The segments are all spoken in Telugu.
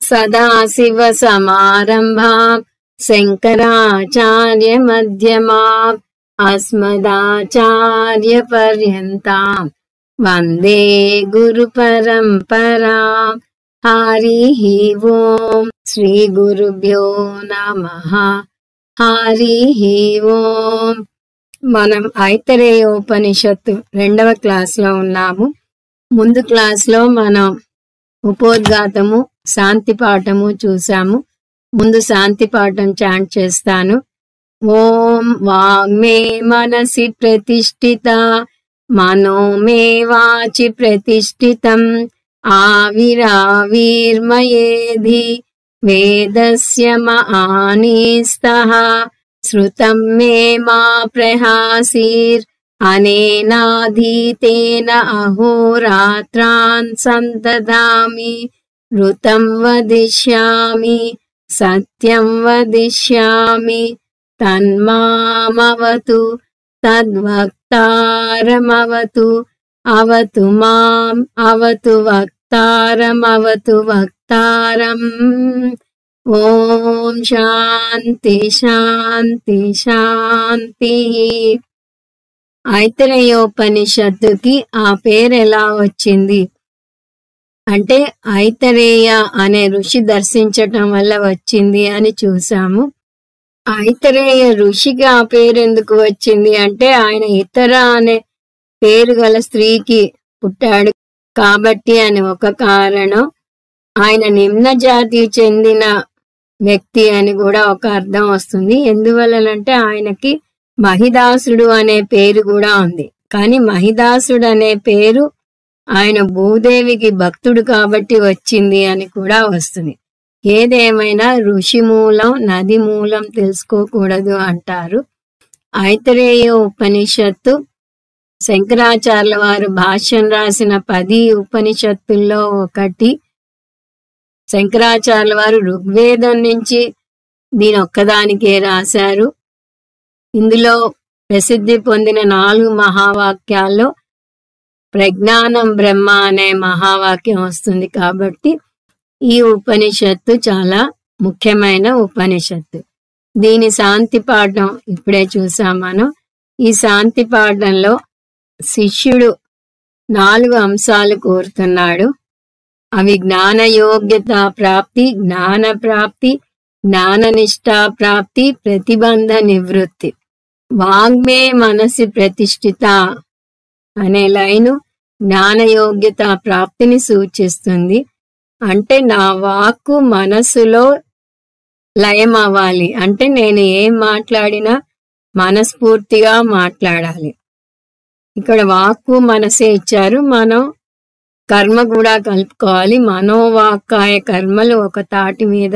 सदाशिवसमारम्भां शङ्कराचार्यमध्यमाम् अस्मदाचार्यपर्यन्तां वन्दे गुरुपरम्पराम्। हरिः ओम् श्रीगुरुभ्यो नमः। हरिः ओम्। మనం ఐతరేయోపనిషత్తు 2వ క్లాస్లో ఉన్నాము. ముందు క్లాస్లో మనం ఉపోద్ఘాతము, శాంతి పాఠము చూసాము. ముందు శాంతి పాఠం చాంట్ చేస్తాను. ఓం వాగ్మే మనసి ప్రతిష్ఠిత మనో మే వాచి ప్రతిష్ఠితం ఆవిరావిర్మయేధి వేదస్య మహానీస్తః श्रुतं मे मा प्रहासीर् अनेनाधीतेन अहोरात्रान् सन्तदामि ऋतं वदिष्यामि सत्यं वदिष्यामि तन्मामवतु तद्वक्तारमवतु अवतु माम् अवतु वक्तारमवतु वक्तारम्। ఓం శాంతి శాంతి శాంతి. ఐతరేయోపనిషత్తుకి ఆ పేరు ఎలా వచ్చింది అంటే ఐతరేయ అనే ఋషి దర్శించటం వల్ల వచ్చింది అని చూసాము. ఐతరేయ ఋషికి ఆ పేరు ఎందుకు వచ్చింది అంటే ఆయన ఇతర అనే పేరు గల స్త్రీకి పుట్టాడు కాబట్టి అని ఒక కారణం. ఆయన నిమ్న జాతికి చెందిన వ్యక్తి అని కూడా ఒక అర్థం వస్తుంది. ఎందువల్లనంటే ఆయనకి మహిదాసుడు అనే పేరు కూడా ఉంది. కానీ మహిదాసుడు అనే పేరు ఆయన భూదేవికి భక్తుడు కాబట్టి వచ్చింది అని కూడా వస్తుంది. ఏదేమైనా ఋషి మూలం నది మూలం తెలుసుకోకూడదు అంటారు. ఐతరేయ ఉపనిషత్తు శంకరాచార్యుల వారు భాష్యం రాసిన 10 ఉపనిషత్తుల్లో ఒకటి. శంకరాచార్యుల వారు ఋగ్వేదం నుంచి దీని ఒక్కదానికే రాశారు. ఇందులో ప్రసిద్ధి పొందిన 4 మహావాక్యాల్లో ప్రజ్ఞానం బ్రహ్మ అనే మహావాక్యం వస్తుంది కాబట్టి ఈ ఉపనిషత్తు చాలా ముఖ్యమైన ఉపనిషత్తు. దీని శాంతి పాఠం ఇప్పుడే చూసాం మనం. ఈ శాంతి పాఠంలో శిష్యుడు 4 అంశాలు కోరుతున్నాడు. అవి జ్ఞాన యోగ్యత ప్రాప్తి, జ్ఞాన ప్రాప్తి, జ్ఞాననిష్టా ప్రాప్తి, ప్రతిబంధ నివృత్తి. వాగ్మే మనసి ప్రతిష్ఠిత అనే లైను జ్ఞాన యోగ్యత ప్రాప్తిని సూచిస్తుంది. అంటే నా వాక్కు మనసులో లయం అవ్వాలి. అంటే నేను ఏం మాట్లాడినా మనస్ఫూర్తిగా మాట్లాడాలి. ఇక్కడ వాక్కు మనసే ఇచ్చారు, మనం కర్మ కూడా కలుపుకోవాలి. మనోవాక్కాయ కర్మలు ఒక తాటి మీద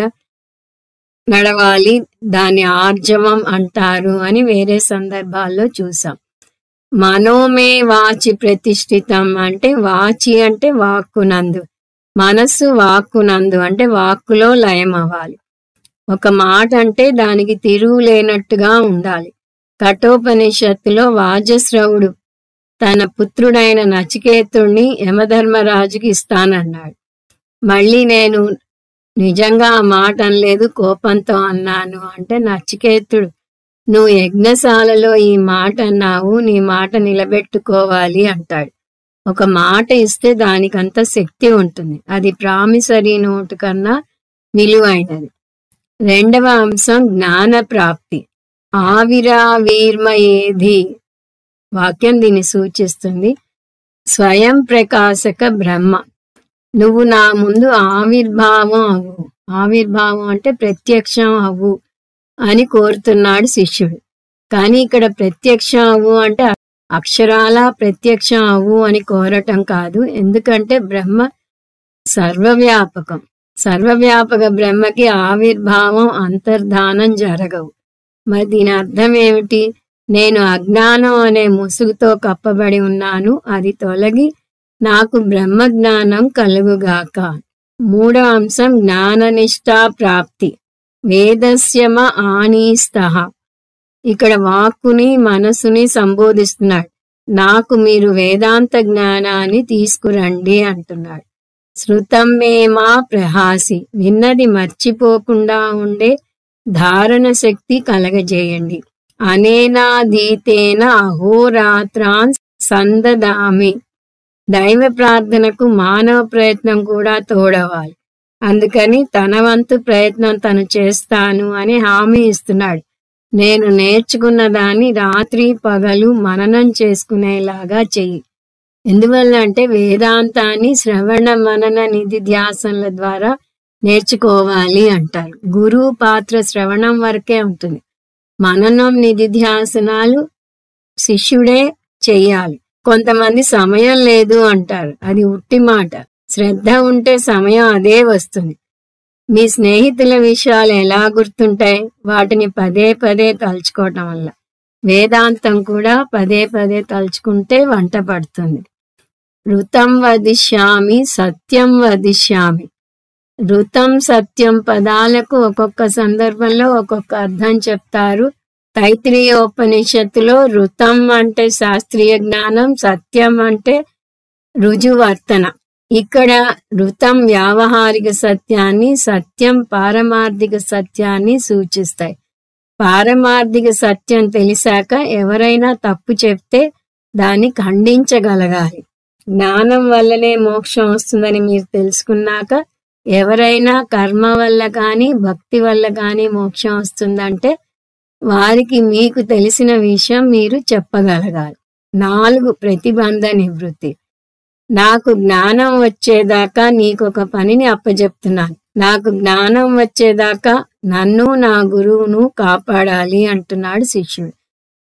నడవాలి. దాన్ని ఆర్జవం అంటారు అని వేరే సందర్భాల్లో చూసాం. మనోమే వాచి ప్రతిష్ఠితం అంటే వాచి అంటే వాక్కునందు, మనస్సు వాక్కునందు అంటే వాక్కులో లయం అవ్వాలి. ఒక మాట అంటే దానికి తిరుగు లేనట్టుగా ఉండాలి. కఠోపనిషత్తులో వాజశ్రవుడు తన పుత్రుడైన నచికేతుణ్ణి యమధర్మరాజుకి ఇస్తానన్నాడు. మళ్ళీ నేను నిజంగా ఆ మాట అనలేదు, కోపంతో అన్నాను అంటే నచికేతుడు నువ్వు యజ్ఞశాలలో ఈ మాట అన్నావు, నీ మాట నిలబెట్టుకోవాలి అంటాడు. ఒక మాట ఇస్తే దానికంత శక్తి ఉంటుంది. అది ప్రామిసరీ నోటు కన్నా విలువైనది. 2వ అంశం జ్ఞాన ప్రాప్తి. ఆవిరావిర్మయేధి వాక్యం దీన్ని సూచిస్తుంది. స్వయం ప్రకాశక బ్రహ్మ, నువ్వు నా ముందు ఆవిర్భావం అవ్వు. ఆవిర్భావం అంటే ప్రత్యక్షం అవ్వు అని కోరుతున్నాడు శిష్యుడు. కానీ ఇక్కడ ప్రత్యక్షం అవ్వు అంటే అక్షరాల ప్రత్యక్షం అవ్వు అని కోరటం కాదు. ఎందుకంటే బ్రహ్మ సర్వవ్యాపకం. సర్వవ్యాపక బ్రహ్మకి ఆవిర్భావం అంతర్ధానం జరగవు. మరి దీని అర్థం ఏమిటి? నేను అజ్ఞానం అనే ముసుగుతో కప్పబడి ఉన్నాను, అది తొలగి నాకు బ్రహ్మజ్ఞానం కలుగుగాక. 3వ అంశం జ్ఞాననిష్టా ప్రాప్తి. వేదస్యమ ఆనీస్తః. ఇక్కడ వాక్కుని మనసుని సంబోధిస్తున్నాడు. నాకు మీరు వేదాంత జ్ఞానాన్ని తీసుకురండి అంటున్నాడు. శృతం మే మా ప్రహాసి, విన్నది మర్చిపోకుండా ఉండే ధారణ శక్తి కలగజేయండి. అనేనాధీతేన అహోరాత్రాన్ సందదామి. దైవ ప్రార్థనకు మానవ ప్రయత్నం కూడా తోడవాలి. అందుకని తన వంతు ప్రయత్నం తను చేస్తాను అని హామీ ఇస్తున్నాడు. నేను నేర్చుకున్న దాన్ని రాత్రి పగలు మననం చేసుకునేలాగా చెయ్యి. ఎందువల్ల అంటే వేదాంతాన్ని శ్రవణ మనన నిధిధ్యాసనల ద్వారా నేర్చుకోవాలి అంటారు. గురువు పాత్ర శ్రవణం వరకే ఉంటుంది. మననం నిధిధ్యాసనాలు శిష్యుడే చెయ్యాలి. కొంతమంది సమయం లేదు అంటారు. అది ఉట్టి మాట. శ్రద్ధ ఉంటే సమయం అదే వస్తుంది. మీ స్నేహితుల విషయాలు ఎలా గుర్తుంటాయి? వాటిని పదే పదే తలుచుకోవటం వల్ల. వేదాంతం కూడా పదే పదే తలుచుకుంటే వంట పడుతుంది. ఋతం వదిష్యామి సత్యం వదిష్యామి. ఋతం సత్యం పదాలకు ఒక్కొక్క సందర్భంలో ఒక్కొక్క అర్థం చెప్తారు. తైత్రీయోపనిషత్తులో ఋతం అంటే శాస్త్రీయ జ్ఞానం, సత్యం అంటే రుజువర్తన. ఇక్కడ ఋతం వ్యావహారిక సత్యాన్ని, సత్యం పారమార్థిక సత్యాన్ని సూచిస్తాయి. పారమార్థిక సత్యం తెలిసాక ఎవరైనా తప్పు చెప్తే దాన్ని ఖండించగలగాలి. జ్ఞానం వల్లనే మోక్షం వస్తుందని మీరు తెలుసుకున్నాక ఎవరైనా కర్మ వల్ల కానీ భక్తి వల్ల కానీ మోక్షం వస్తుందంటే వారికి మీకు తెలిసిన విషయం మీరు చెప్పగలగాలి. 4 ప్రతిబంధ నివృత్తి. నాకు జ్ఞానం వచ్చేదాకా నీకొక పనిని అప్పచెప్తున్నాను. నాకు జ్ఞానం వచ్చేదాకా నన్ను నా గురువును కాపాడాలి అంటున్నాడు శిష్యుడు.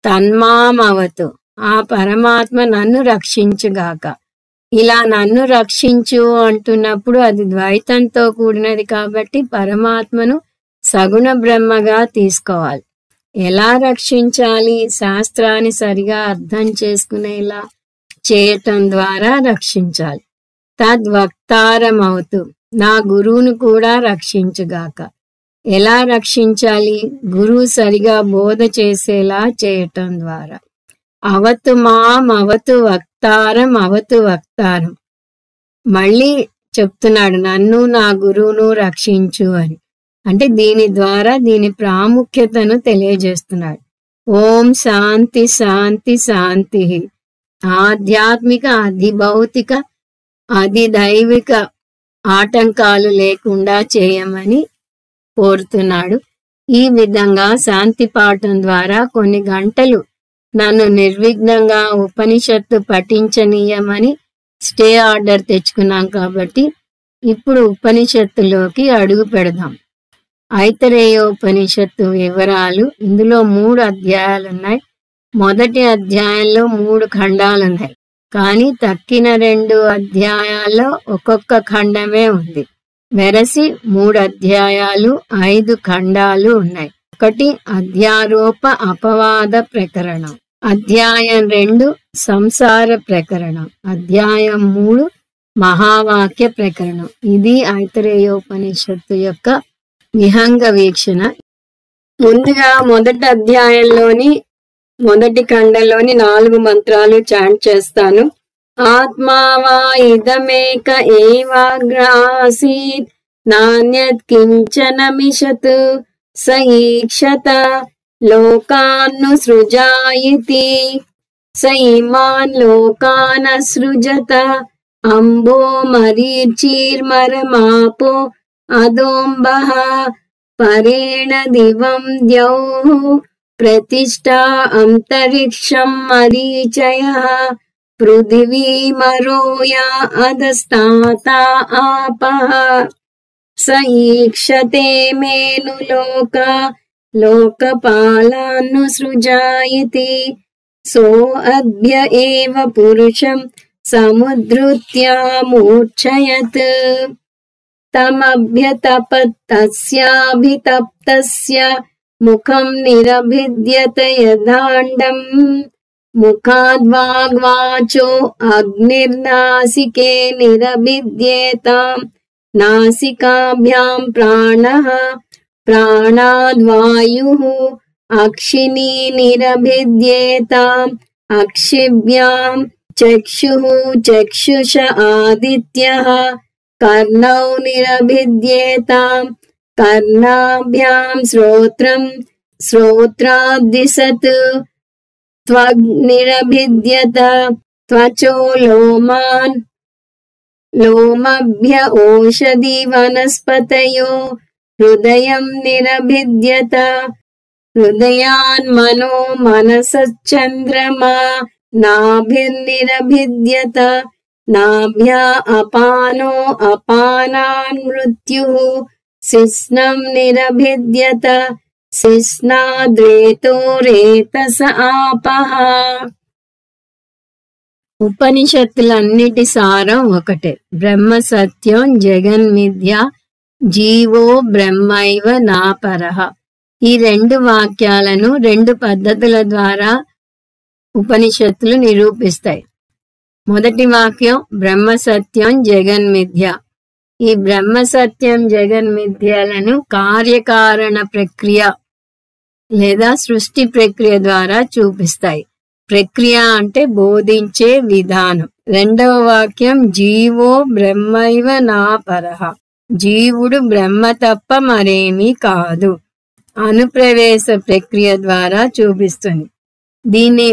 తన్మామవతు, ఆ పరమాత్మ నన్ను రక్షించుగాక. ఇలా నన్ను రక్షించు అంటున్నప్పుడు అది ద్వైతంతో కూడినది కాబట్టి పరమాత్మను సగుణ బ్రహ్మగా తీసుకోవాలి. ఎలా రక్షించాలి? శాస్త్రాన్ని సరిగా అర్థం చేసుకునేలా చేయటం ద్వారా రక్షించాలి. తద్వక్తారమవుతూ, నా గురువును కూడా రక్షించుగాక. ఎలా రక్షించాలి? గురువు సరిగా బోధ చేసేలా చేయటం ద్వారా. అవతు మాం అవతు వక్తారం అవతు వక్తారం. మళ్ళీ చెప్తున్నాడు నన్ను నా గురువును రక్షించు అని. అంటే దీని ద్వారా దీని ప్రాముఖ్యతను తెలియజేస్తున్నాడు. ఓం శాంతి శాంతి శాంతి. ఆధ్యాత్మిక అధిభౌతిక అధిదైవిక ఆటంకాలు లేకుండా చేయమని కోరుతున్నాడు. ఈ విధంగా శాంతి పాఠం ద్వారా కొన్ని గంటలు నన్ను నిర్విఘ్నంగా ఉపనిషత్తు పఠించనీయమని స్టే ఆర్డర్ తెచ్చుకున్నాం కాబట్టి ఇప్పుడు ఉపనిషత్తులోకి అడుగు పెడదాం. ఐతరేయోపనిషత్తు వివరాలు. ఇందులో 3 అధ్యాయాలున్నాయి. మొదటి అధ్యాయంలో 3 ఖండాలున్నాయి. కానీ తక్కిన 2 అధ్యాయాల్లో ఒక్కొక్క ఖండమే ఉంది. వెరసి 3 అధ్యాయాలు 5 ఖండాలు ఉన్నాయి. 1 అధ్యారోప అపవాద ప్రకరణం, అధ్యాయం 2 సంసార ప్రకరణం, అధ్యాయం 3 మహావాక్య ప్రకరణం. ఇది ఐతరేయోపనిషత్తు యొక్క విహంగ వీక్షణ. ముందుగా మొదటి అధ్యాయంలోని మొదటి ఖండంలోని 4 మంత్రాలు చాంట్ చేస్తాను. ఆత్మావా ఇదమేక ఏవాగ్రాసీత్ నాన్యత్ కించన మిషత్ స ఈక్షత లోకాన్ను సృజాయితి స ఇమాన్ లోకాన సృజత అంబో మరీచీర్మరమాపో అదోంబః పరేణ దివం ద్యౌః ప్రతిష్టా అంతరిక్షం మరీచయః పృథివీమరోయా అధస్తాతా ఆపః స ఈక్షతే మేను లోకపాలాన్ను సృజాయితి సో అద్భ్య ఏవ పురుషం సముద్ధృత్యామూర్ఛయత్ తమభ్యతపత్తస్యాభితప్తస్య ముఖం నిరభిద్యత యదాండం ముఖాద్వాగ్వాచో అగ్నిర్నాసికే నిరభిద్యేతాం నాసికాభ్యాం ప్రాణః ప్రాణాద్వాయుః అక్షిణీ నిరభిద్యేతాం అక్షిభ్యాం చక్షుః చక్షుష ఆదిత్యః कर्णौ निरभिद्येतां कर्णाभ्यां श्रोत्रं श्रोत्राद्दिशत् त्वग्निरभिद्यत त्वचो लोमान् लोमभ्य ओषधि वनस्पतयो हृदयं निरभिद्यत हृदयान् मनो मनसश्चन्द्रमा नाभिर्निरभिद्यत नाभ्या अपानो अपानान् मृत्युः शिश्नं निरभिद्यत शिश्नाद्रेतो रेतस आपः. ఉపనిషత్తులన్నిటి సారం ఒకటే. బ్రహ్మ సత్యం జగన్మిథ్య జీవో బ్రహ్మైవ నాపరః. ఈ రెండు వాక్యాలను రెండు పద్ధతుల ద్వారా ఉపనిషత్తులు నిరూపిస్తాయి. మొదటి వాక్యం బ్రహ్మ సత్యం జగన్మిథ్య. ఈ బ్రహ్మ సత్యం జగన్మిథ్యలను కార్యకారణ ప్రక్రియ లేదా సృష్టి ప్రక్రియ ద్వారా చూపిస్తాయి. ప్రక్రియ అంటే బోధించే విధానం. రెండవ వాక్యం జీవో బ్రహ్మైవ నాపరః. జీవుడు బ్రహ్మ తప్ప మరేమీ కాదు. అనుప్రవేశ ప్రక్రియ ద్వారా చూపిస్తుంది. దీన్ని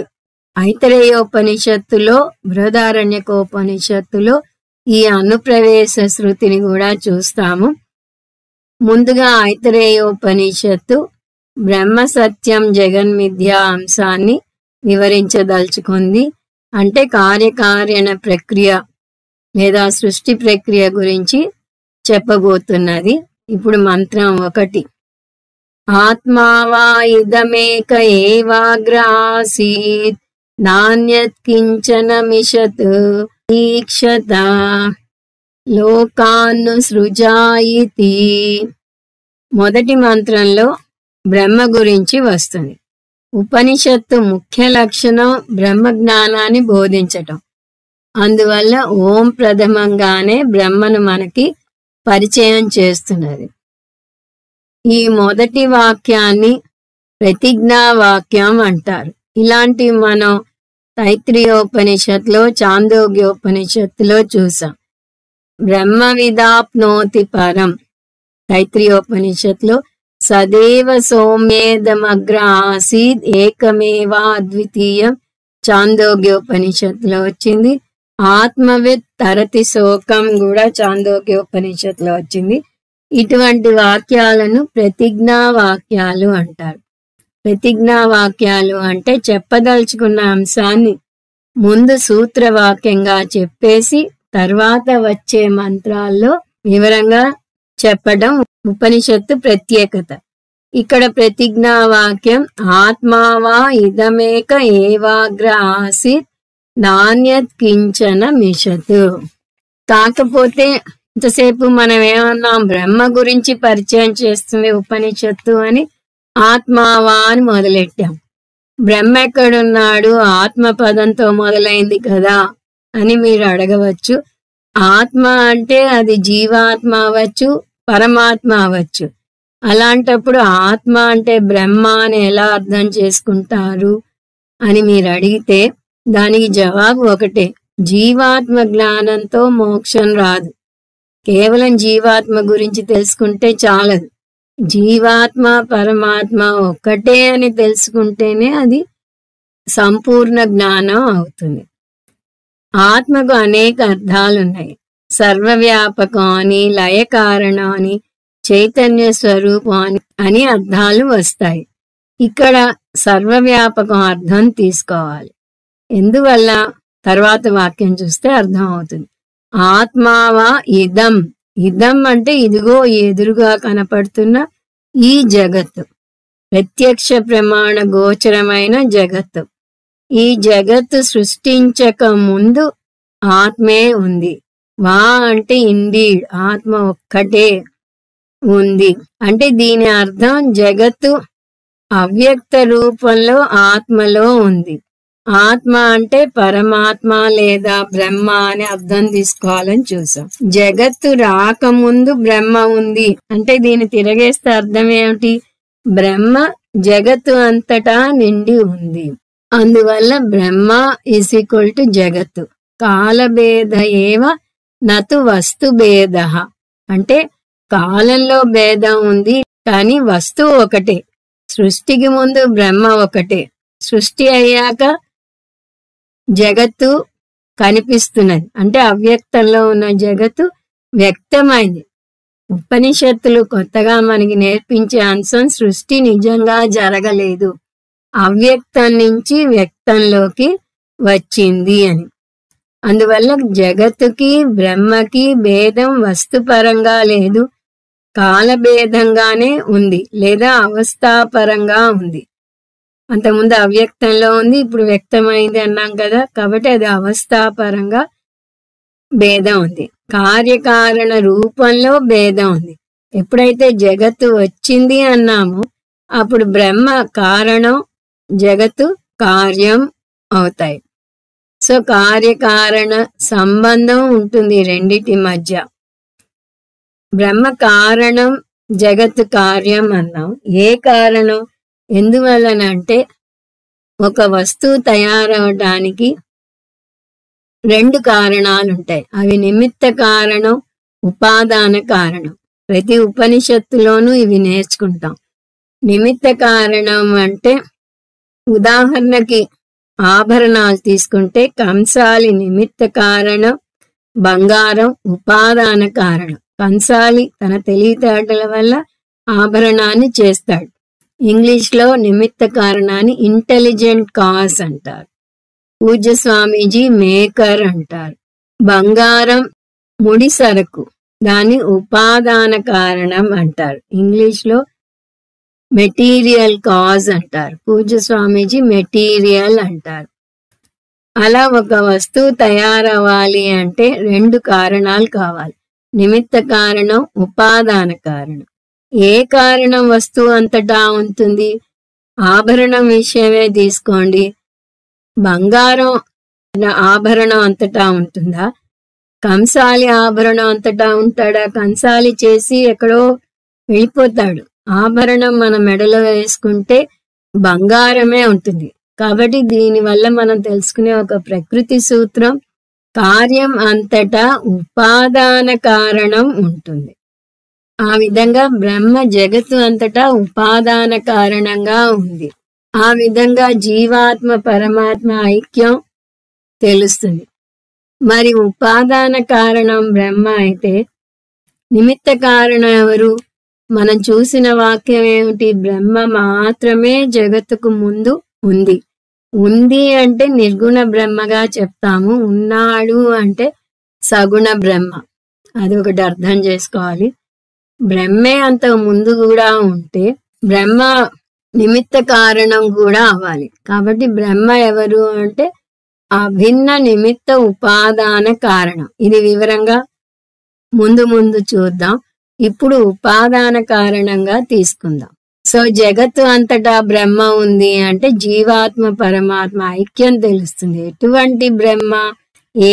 ఐతరేయోపనిషత్తులో బృహదారణ్యకోపనిషత్తులో ఈ అనుప్రవేశ శృతిని కూడా చూస్తాము. ముందుగా ఐతరేయోపనిషత్తు బ్రహ్మ సత్యం జగన్మిథ్య అంశాన్ని వివరించదలుచుకుంది. అంటే కార్యకారణ ప్రక్రియ లేదా సృష్టి ప్రక్రియ గురించి చెప్పబోతున్నది. ఇప్పుడు మంత్రం 1. ఆత్మావా ఇదమేక ఏవాగ్ర ఆసీత్ నాన్యత్ కించన మిషత్ ఈక్షత లోకాన్ను సృజాయితి. మొదటి మంత్రంలో బ్రహ్మ గురించి వస్తుంది. ఉపనిషత్తు ముఖ్య లక్షణం బ్రహ్మ జ్ఞానాన్ని బోధించటం. అందువల్ల ఓం ప్రథమంగానే బ్రహ్మను మనకి పరిచయం చేస్తున్నది. ఈ మొదటి వాక్యాన్ని ప్రతిజ్ఞా వాక్యం అంటారు. ఇలాంటివి మనం తైత్రీయోపనిషత్తులో చాందోగ్యోపనిషత్తులో చూసాం. బ్రహ్మ విదాప్నోతి పరం తైత్రీయోపనిషత్తులో సదేవ సౌమ్యేదమగ్ర ఆసీద్ ఏకమేవా అద్వితీయం చాందోగ్యోపనిషత్తులో వచ్చింది. ఆత్మవిత్ తరతి శోకం కూడా చాందోగ్యోపనిషత్తులో వచ్చింది. ఇటువంటి వాక్యాలను ప్రతిజ్ఞా వాక్యాలు అంటారు. ప్రతిజ్ఞా వాక్యాలు అంటే చెప్పదలుచుకున్న అంశాన్ని ముందు సూత్రవాక్యంగా చెప్పేసి తర్వాత వచ్చే మంత్రాల్లో వివరంగా చెప్పడం ఉపనిషత్తు ప్రత్యేకత. ఇక్కడ ప్రతిజ్ఞా వాక్యం ఆత్మావా ఇదమేక ఏవాగ్ర ఆసీత్ నాన్యత్ కించన మిషత్. కాకపోతే ఇంతసేపు మనం ఏమన్నాం, బ్రహ్మ గురించి పరిచయం చేస్తుంది ఉపనిషత్తు అని ఆత్మావా అని మొదలెట్టాం. బ్రహ్మ ఎక్కడున్నాడు? ఆత్మ పదంతో మొదలైంది కదా అని మీరు అడగవచ్చు. ఆత్మ అంటే అది జీవాత్మ అవ్వచ్చు, పరమాత్మ అవ్వచ్చు. అలాంటప్పుడు ఆత్మ అంటే బ్రహ్మ అని ఎలా అర్థం చేసుకుంటారు అని మీరు అడిగితే దానికి జవాబు ఒకటే. జీవాత్మ జ్ఞానంతో మోక్షం రాదు. కేవలం జీవాత్మ గురించి తెలుసుకుంటే చాలదు. జీవాత్మ పరమాత్మ ఒక్కటే అని తెలుసుకుంటేనే అది సంపూర్ణ జ్ఞానం అవుతుంది. ఆత్మకు అనేక అర్థాలున్నాయి. సర్వవ్యాపకం అని, లయ కారణం అని, చైతన్య స్వరూపం అని అర్థాలు వస్తాయి. ఇక్కడ సర్వవ్యాపకం అర్థం తీసుకోవాలి. ఎందువల్ల తర్వాత వాక్యం చూస్తే అర్థం అవుతుంది. ఆత్మావా ఇదం. ఇదం అంటే ఇదిగో ఎదురుగా కనపడుతున్న ఈ జగత్తు, ప్రత్యక్ష ప్రమాణ గోచరమైన జగత్తు. ఈ జగత్తు సృష్టించక ముందు ఆత్మే ఉంది. వా అంటే ఇండీడ్, ఆత్మ ఒక్కటే ఉంది. అంటే దీని అర్థం జగత్తు అవ్యక్త రూపంలో ఆత్మలో ఉంది. ఆత్మ అంటే పరమాత్మ లేదా బ్రహ్మ అని అర్థం తీసుకోవాలని చూసాం. జగత్తు రాకముందు బ్రహ్మ ఉంది అంటే దీన్ని తిరగేస్తే అర్థం ఏమిటి? బ్రహ్మ జగత్తు అంతటా నిండి ఉంది. అందువల్ల బ్రహ్మ ఈజ్ ఈక్వల్ టు జగత్తు. కాలభేద ఏవ నతు వస్తు భేద. అంటే కాలంలో భేదం ఉంది, కానీ వస్తువు ఒకటే. సృష్టికి ముందు బ్రహ్మ ఒకటే, సృష్టి అయ్యాక జగత్తు కనిపిస్తున్నది. అంటే అవ్యక్తంలో ఉన్న జగత్తు వ్యక్తమైంది. ఉపనిషత్తులు కొత్తగా మనకి నేర్పించే అంశం సృష్టి నిజంగా జరగలేదు, అవ్యక్తం నుంచి వ్యక్తంలోకి వచ్చింది అని. అందువల్ల జగత్తుకి బ్రహ్మకి భేదం వస్తుపరంగా లేదు, కాలభేదంగానే ఉంది, లేదా అవస్థాపరంగా ఉంది. అంతకుముందు అవ్యక్తంలో ఉంది, ఇప్పుడు వ్యక్తమైంది అన్నాం కదా, కాబట్టి అది అవస్థాపరంగా భేదం ఉంది. కార్యకారణ రూపంలో భేదం ఉంది. ఎప్పుడైతే జగత్తు వచ్చింది అన్నామో అప్పుడు బ్రహ్మ కారణం, జగత్తు కార్యం అవుతాయి. సో కార్యకారణ సంబంధం ఉంటుంది రెండిటి మధ్య. బ్రహ్మ కారణం, జగత్తు కార్యం అన్నాం. ఏ కారణం? ఎందువలనంటే ఒక వస్తువు తయారవడానికి రెండు కారణాలు ఉంటాయి. అవి నిమిత్త కారణం, ఉపాదాన కారణం. ప్రతి ఉపనిషత్తులోనూ ఇవి నేర్చుకుంటాం. నిమిత్త కారణం అంటే ఉదాహరణకి ఆభరణాలు తీసుకుంటే కంసాలి నిమిత్త కారణం, బంగారం ఉపాదాన కారణం. కంసాలి తన తెలివితేటల వల్ల ఆభరణాన్ని చేస్తాడు. ఇంగ్లీష్లో నిమిత్త కారణాన్ని ఇంటెలిజెంట్ కాజ్ అంటారు. పూజ్య స్వామీజీ మేకర్ అంటారు. బంగారం ముడి సరకు, దాన్ని ఉపాదాన కారణం అంటారు. ఇంగ్లీష్లో మెటీరియల్ కాజ్ అంటారు. పూజ్య స్వామీజీ మెటీరియల్ అంటారు. అలా ఒక వస్తువు తయారవ్వాలి అంటే రెండు కారణాలు కావాలి, నిమిత్త కారణం, ఉపాదాన కారణం. ఏ కారణం వస్తువు అంతటా ఉంటుంది? ఆభరణం విషయమే తీసుకోండి, బంగారం ఆభరణం అంతటా ఉంటుందా? కంసాలి ఆభరణం అంతటా ఉంటాడా? కంసాలి చేసి ఎక్కడో వెళ్ళిపోతాడు. ఆభరణం మన మెడలో వేసుకుంటే బంగారమే ఉంటుంది. కాబట్టి దీనివల్ల మనం తెలుసుకునే ఒక ప్రకృతి సూత్రం, కార్యం అంతటా ఉపాదాన కారణం ఉంటుంది. ఆ విధంగా బ్రహ్మ జగత్తు అంతటా ఉపాదాన కారణంగా ఉంది. ఆ విధంగా జీవాత్మ పరమాత్మ ఐక్యం తెలుస్తుంది. మరి ఉపాదాన కారణం బ్రహ్మ అయితే నిమిత్త కారణం ఎవరు? మనం చూసిన వాక్యం ఏమిటి? బ్రహ్మ మాత్రమే జగత్తుకు ముందు ఉంది. ఉంది అంటే నిర్గుణ బ్రహ్మగా చెప్తాము, ఉన్నాడు అంటే సగుణ బ్రహ్మ. అది ఒకటి అర్థం చేసుకోవాలి. బ్రహ్మే అంత ముందు కూడా ఉంటే బ్రహ్మ నిమిత్త కారణం కూడా అవ్వాలి. కాబట్టి బ్రహ్మ ఎవరు అంటే అభిన్న నిమిత్త ఉపాదాన కారణం. ఇది వివరంగా ముందు ముందు చూద్దాం. ఇప్పుడు ఉపాదాన కారణంగా తీసుకుందాం. సో జగత్తు అంతటా బ్రహ్మ ఉంది అంటే జీవాత్మ పరమాత్మ ఐక్యం తెలుస్తుంది. ఎటువంటి బ్రహ్మ?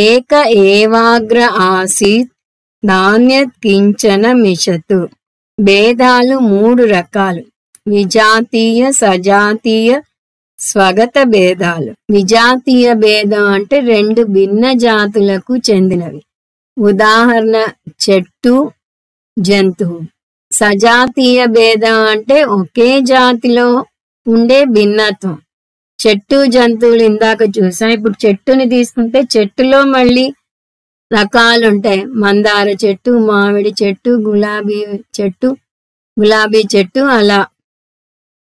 ఏక ఏవాగ్ర ఆసీత్ నాణ్యత్ కించన మిషతు. భేదాలు మూడు రకాలు: విజాతీయ, సజాతీయ, స్వగత భేదాలు. విజాతీయ భేదం అంటే రెండు భిన్న జాతులకు చెందినవి. ఉదాహరణ చెట్టు, జంతువు. సజాతీయ భేదం అంటే ఒకే జాతిలో ఉండే భిన్నత్వం. చెట్టు, జంతువులు ఇందాక చూసాం. ఇప్పుడు చెట్టుని తీసుకుంటే చెట్టులో మళ్ళీ రకాలుంటాయి. మందార చెట్టు, మామిడి చెట్టు, గులాబీ చెట్టు, అలా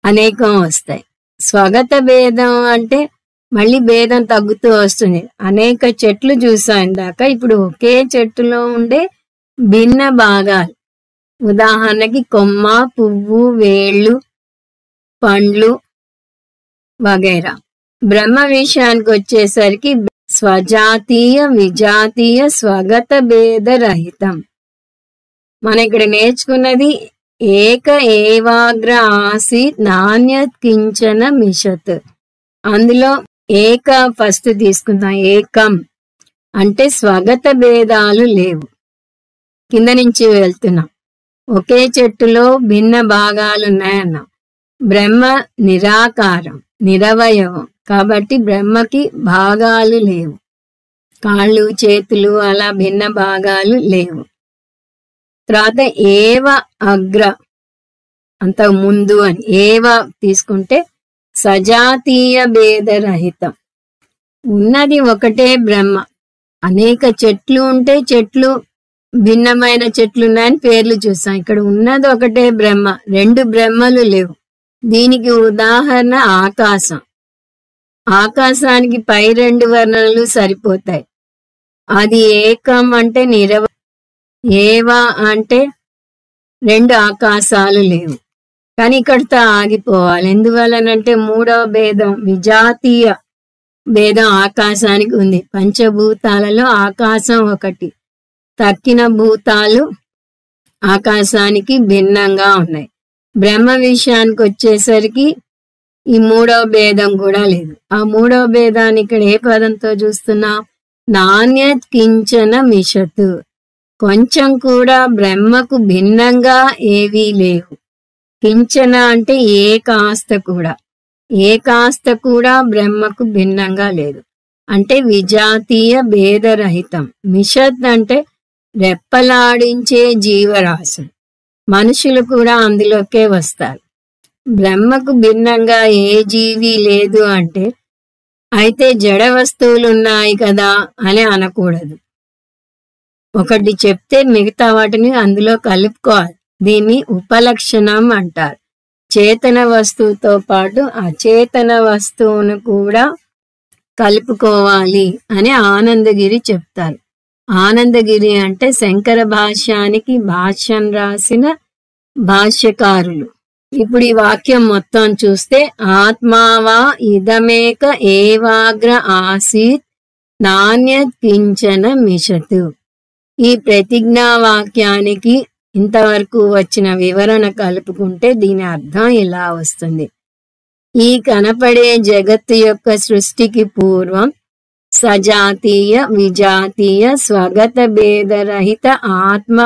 అనేకం వస్తాయి. స్వగత భేదం అంటే మళ్ళీ భేదం తగ్గుతూ వస్తుంది. అనేక చెట్లు చూసాం ఇందాక. ఇప్పుడు ఒకే చెట్టులో ఉండే భిన్న భాగాలు. ఉదాహరణకి కొమ్మ, పువ్వు, వేళ్ళు, పండ్లు వగైరా. బ్రహ్మ విషయానికి వచ్చేసరికి స్వజాతీయ, విజాతీయ, స్వగత భేద రహితం. మన ఇక్కడ నేర్చుకున్నది ఏక ఏవాగ్ర ఆసీత్ నాణ్యత్ కించన మిషత్. అందులో ఏక ఫస్ట్ తీసుకుందాం. ఏకం అంటే స్వగత భేదాలు లేవు. కింద నుంచి వెళ్తున్నాం. ఒకే చెట్టులో భిన్న భాగాలు ఉన్నాయన్నాం. బ్రహ్మ నిరాకారం, నిరవయవం. కాబట్టి బ్రహ్మకి భాగాలు లేవు. కాళ్ళు చేతులు అలా భిన్న భాగాలు లేవు. తర్వాత ఏవ అగ్ర అంత ముందు అని ఏవ తీసుకుంటే సజాతీయ భేదరహితం. ఉన్నది ఒకటే బ్రహ్మ. అనేక చెట్లు ఉంటే చెట్లు భిన్నమైన చెట్లు ఉన్నాయని పేర్లు చూసాం. ఇక్కడ ఉన్నది ఒకటే బ్రహ్మ, రెండు బ్రహ్మలు లేవు. దీనికి ఉదాహరణ ఆకాశం. ఆకాశానికి పై రెండు వర్ణనలు సరిపోతాయి. అది ఏకం అంటే ఏవా అంటే రెండు ఆకాశాలు లేవు. కానీ ఇక్కడితో ఆగిపోవాలి. ఎందువలనంటే మూడవ భేదం విజాతీయ భేదం ఆకాశానికి ఉంది. పంచభూతాలలో ఆకాశం ఒకటి, తక్కిన భూతాలు ఆకాశానికి భిన్నంగా ఉన్నాయి. బ్రహ్మ విషయానికి వచ్చేసరికి ఈ మూడవ భేదం కూడా లేదు. ఆ మూడవ భేదాన్ని ఇక్కడ ఏ పదంతో చూస్తున్నాం? నాణ్యత్ కించన మిషతు. కొంచెం కూడా బ్రహ్మకు భిన్నంగా ఏవీ లేవు. కించన అంటే ఏ కాస్త కూడా, ఏ కాస్త కూడా బ్రహ్మకు భిన్నంగా లేదు. అంటే విజాతీయ భేదరహితం. మిషత్ అంటే రెప్పలాడించే జీవరాశులు, మనుషులు కూడా అందులోకే వస్తారు. బ్రహ్మకు భిన్నంగా ఏ జీవి లేదు అంటే అయితే జడ వస్తువులు ఉన్నాయి కదా అని అనకూడదు. ఒకటి చెప్తే మిగతా వాటిని అందులో కలుపుకోవాలి. దీన్ని ఉపలక్షణం అంటారు. చేతన వస్తువుతో పాటు అచేతన వస్తువును కూడా కలుపుకోవాలి అని ఆనందగిరి చెప్తారు. ఆనందగిరి అంటే శంకర భాష్యానికి భాష్యం రాసిన భాష్యకారులు. ఇప్పుడు ఈ వాక్యం మొత్తం చూస్తే ఆత్మావా ఇదమేక ఏవాగ్ర ఆసీత్ నాణ్యత్ కించన మిషతు. ఈ ప్రతిజ్ఞా వాక్యానికి ఇంతవరకు వచ్చిన వివరణ కలుపుకుంటే దీని అర్థం ఇలా వస్తుంది. ఈ కనపడే జగత్తు యొక్క సృష్టికి పూర్వం సజాతీయ విజాతీయ స్వగత భేదరహిత ఆత్మ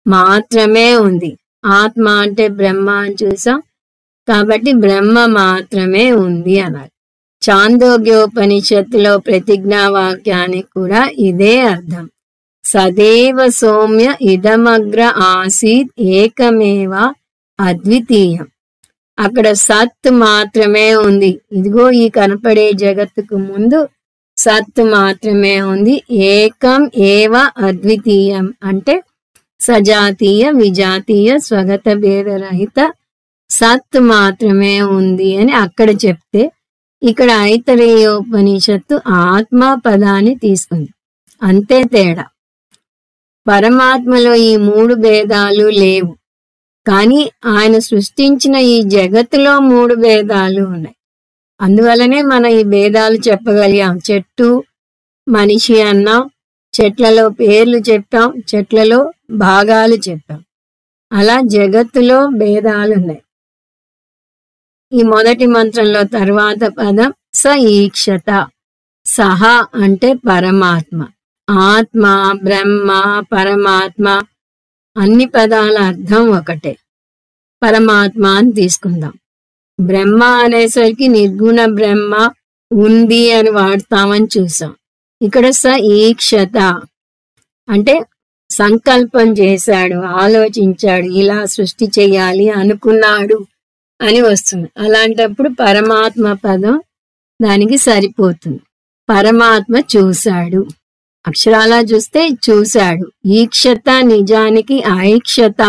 మాత్రమే ఉంది. ఆత్మ అంటే బ్రహ్మ అని చూసాం కాబట్టి బ్రహ్మ మాత్రమే ఉంది అన్నారు. చాందోగ్యోపనిషత్తులో ప్రతిజ్ఞా వాక్యానికి కూడా ఇదే అర్థం. సదేవ సౌమ్య ఇదమగ్ర ఆసీత్ ఏకమేవ అద్వితీయం. అక్కడ సత్ మాత్రమే ఉంది. ఇదిగో ఈ కనపడే జగత్తుకు ముందు సత్ మాత్రమే ఉంది. ఏకం ఏవ అద్వితీయం అంటే సజాతీయ విజాతీయ స్వగత భేదరహిత సత్ మాత్రమే ఉంది అని అక్కడ చెప్తే, ఇక్కడ ఐతరేయోపనిషత్తు ఆత్మ పదాన్ని తీసుకుంది. అంతే తేడా. పరమాత్మలో ఈ మూడు భేదాలు లేవు. కానీ ఆయన సృష్టించిన ఈ జగత్తులో మూడు భేదాలు ఉన్నాయి. అందువలనే మనం ఈ భేదాలు చెప్పగలిగాం. చెట్టు మనిషి అన్నాం, చెట్లలో పేర్లు చెప్పాం, చెట్లలో భాగాలు చెప్పాం. అలా జగత్తులో భేదాలు ఉన్నాయి. ఈ మొదటి మంత్రంలో తర్వాత పదం స ఈక్షత. సహ అంటే పరమాత్మ. ఆత్మ, బ్రహ్మ, పరమాత్మ అన్ని పదాల అర్థం ఒకటే. పరమాత్మ అని తీసుకుందాం. బ్రహ్మ అనేసరికి నిర్గుణ బ్రహ్మ ఉంది అని వాడతామని చూసాం. ఇక్కడ స ఈక్షత అంటే సంకల్పం చేశాడు, ఆలోచించాడు, ఇలా సృష్టి చేయాలి అనుకున్నాడు అని వస్తుంది. అలాంటప్పుడు పరమాత్మ పదం దానికి సరిపోతుంది. పరమాత్మ చూశాడు, అక్షరాలా చూస్తే చూశాడు. ఈక్షత నిజానికి ఐక్షత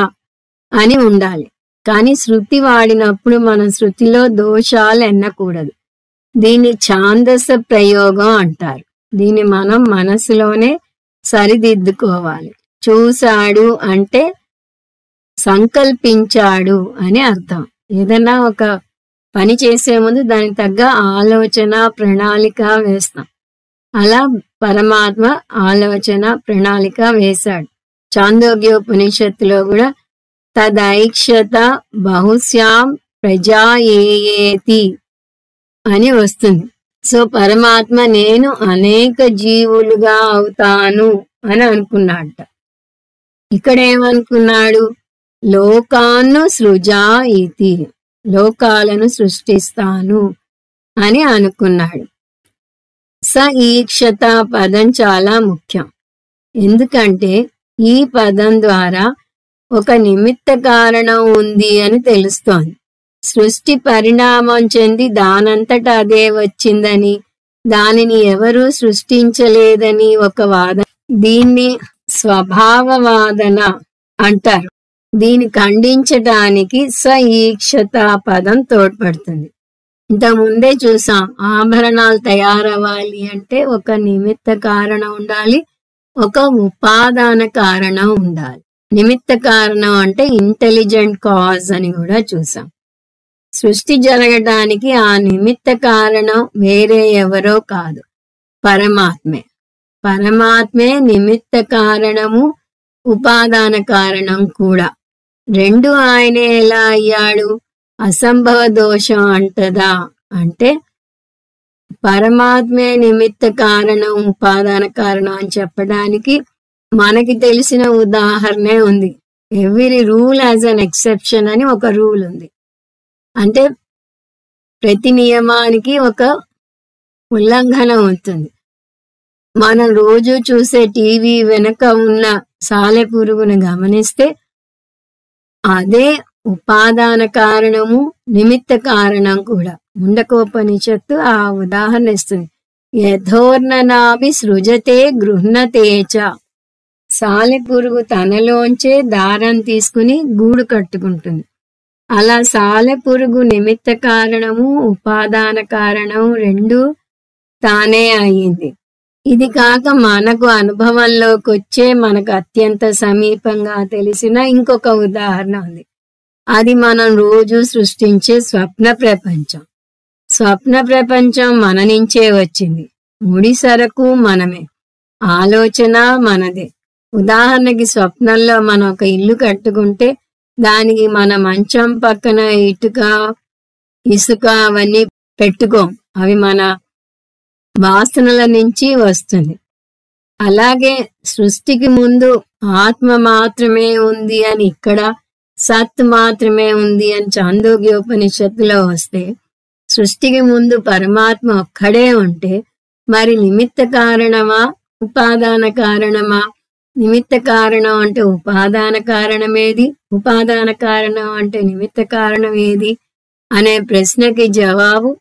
అని ఉండాలి. కానీ శృతి వాడినప్పుడు మనం శృతిలో దోషాలు ఎన్నకూడదు. దీన్ని ఛాందస ప్రయోగం అంటారు. దీన్ని మనం మనసులోనే సరిదిద్దుకోవాలి. చూశాడు అంటే సంకల్పించాడు అని అర్థం. ఏదైనా ఒక పని చేసే ముందు దానికి తగ్గ ఆలోచన ప్రణాళిక వేస్తాం. అలా పరమాత్మ ఆలోచన ప్రణాళిక వేశాడు. చాందోగ్యోపనిషత్తులో కూడా తదైక్షత బహుశ్యాం ప్రజాయేయేతి అని వస్తుంది. సో పరమాత్మ నేను అనేక జీవులుగా అవుతాను అని అనుకున్నాడట. ఇక్కడ ఏమనుకున్నాడు? లోకాన్ని సృజా ఇతి, లోకాలను సృష్టిస్తాను అని అనుకున్నాడు. స ఈక్షత పదం చాలా ముఖ్యం. ఎందుకంటే ఈ పదం ద్వారా ఒక నిమిత్త కారణం ఉంది అని తెలుస్తోంది. సృష్టి పరిణామం చెంది దానంతట అదే వచ్చిందని, దానిని ఎవరూ సృష్టించలేదని ఒక వాదన. దీన్ని స్వభావవాదన అంటారు. దీన్ని ఖండించటానికి స ఈక్షత పదం తోడ్పడుతుంది. ఇంతకుముందే చూసాం, ఆభరణాలు తయారవ్వాలి అంటే ఒక నిమిత్త కారణం ఉండాలి, ఒక ఉపాదాన కారణం ఉండాలి. నిమిత్త కారణం అంటే ఇంటెలిజెంట్ కాజ్ అని కూడా చూసాం. సృష్టి జరగడానికి ఆ నిమిత్త కారణం వేరే ఎవరో కాదు, పరమాత్మే. పరమాత్మే నిమిత్త కారణము, ఉపాదాన కారణం కూడా. రెండు ఆయనే ఎలా అయ్యాడు? అసంభవ దోషం అంటదా అంటే పరమాత్మే నిమిత్త కారణం, ఉపాదాన కారణం అని చెప్పడానికి మనకి తెలిసిన ఉదాహరణే ఉంది. Every rule as an exception అని ఒక రూల్ ఉంది. అంటే ప్రతి నియమానికి ఒక ఉల్లంఘన ఉంటుంది. మనం రోజు చూసే టీవీ వెనుక ఉన్న సాలెపురుగును గమనిస్తే అదే ఉపాదాన కారణము, నిమిత్త కారణం కూడా. ముండకోపనిషత్తు ఆ ఉదాహరణ ఇస్తుంది. యథోర్ణనాభి సృజతే గృహ్ణతేచ. సాలెపురుగు తనలోంచే దారం తీసుకుని గూడు కట్టుకుంటుంది. అలా సాలెపురుగు నిమిత్త కారణము, ఉపాదాన కారణం రెండు తానే అయ్యింది. ఇది కాక మనకు అనుభవంలోకి వచ్చే, మనకు అత్యంత సమీపంగా తెలిసిన ఇంకొక ఉదాహరణ ఉంది. అది మనం రోజు సృష్టించే స్వప్న ప్రపంచం. స్వప్న ప్రపంచం మన నుంచే వచ్చింది. ముడి సరకు మనమే, ఆలోచన మనదే. ఉదాహరణకి స్వప్నంలో మనం ఒక ఇల్లు కట్టుకుంటే దానికి మన మంచం పక్కన ఇటుక, ఇసుక అవన్నీ పెట్టుకోం, అవి మన వాసనల నుంచి వస్తుంది. అలాగే సృష్టికి ముందు ఆత్మ మాత్రమే ఉంది అని ఇక్కడ, సత్ మాత్రమే ఉంది అని చాందోగ్యోపనిషత్తులో వస్తే, సృష్టికి ముందు పరమాత్మ ఒక్కడే ఉంటే మరి నిమిత్త కారణమా, ఉపాదాన కారణమా? నిమిత్త కారణం అంటే ఉపాదాన కారణమేది, ఉపాదాన కారణం అంటే నిమిత్త కారణం ఏది అనే ప్రశ్నకి జవాబు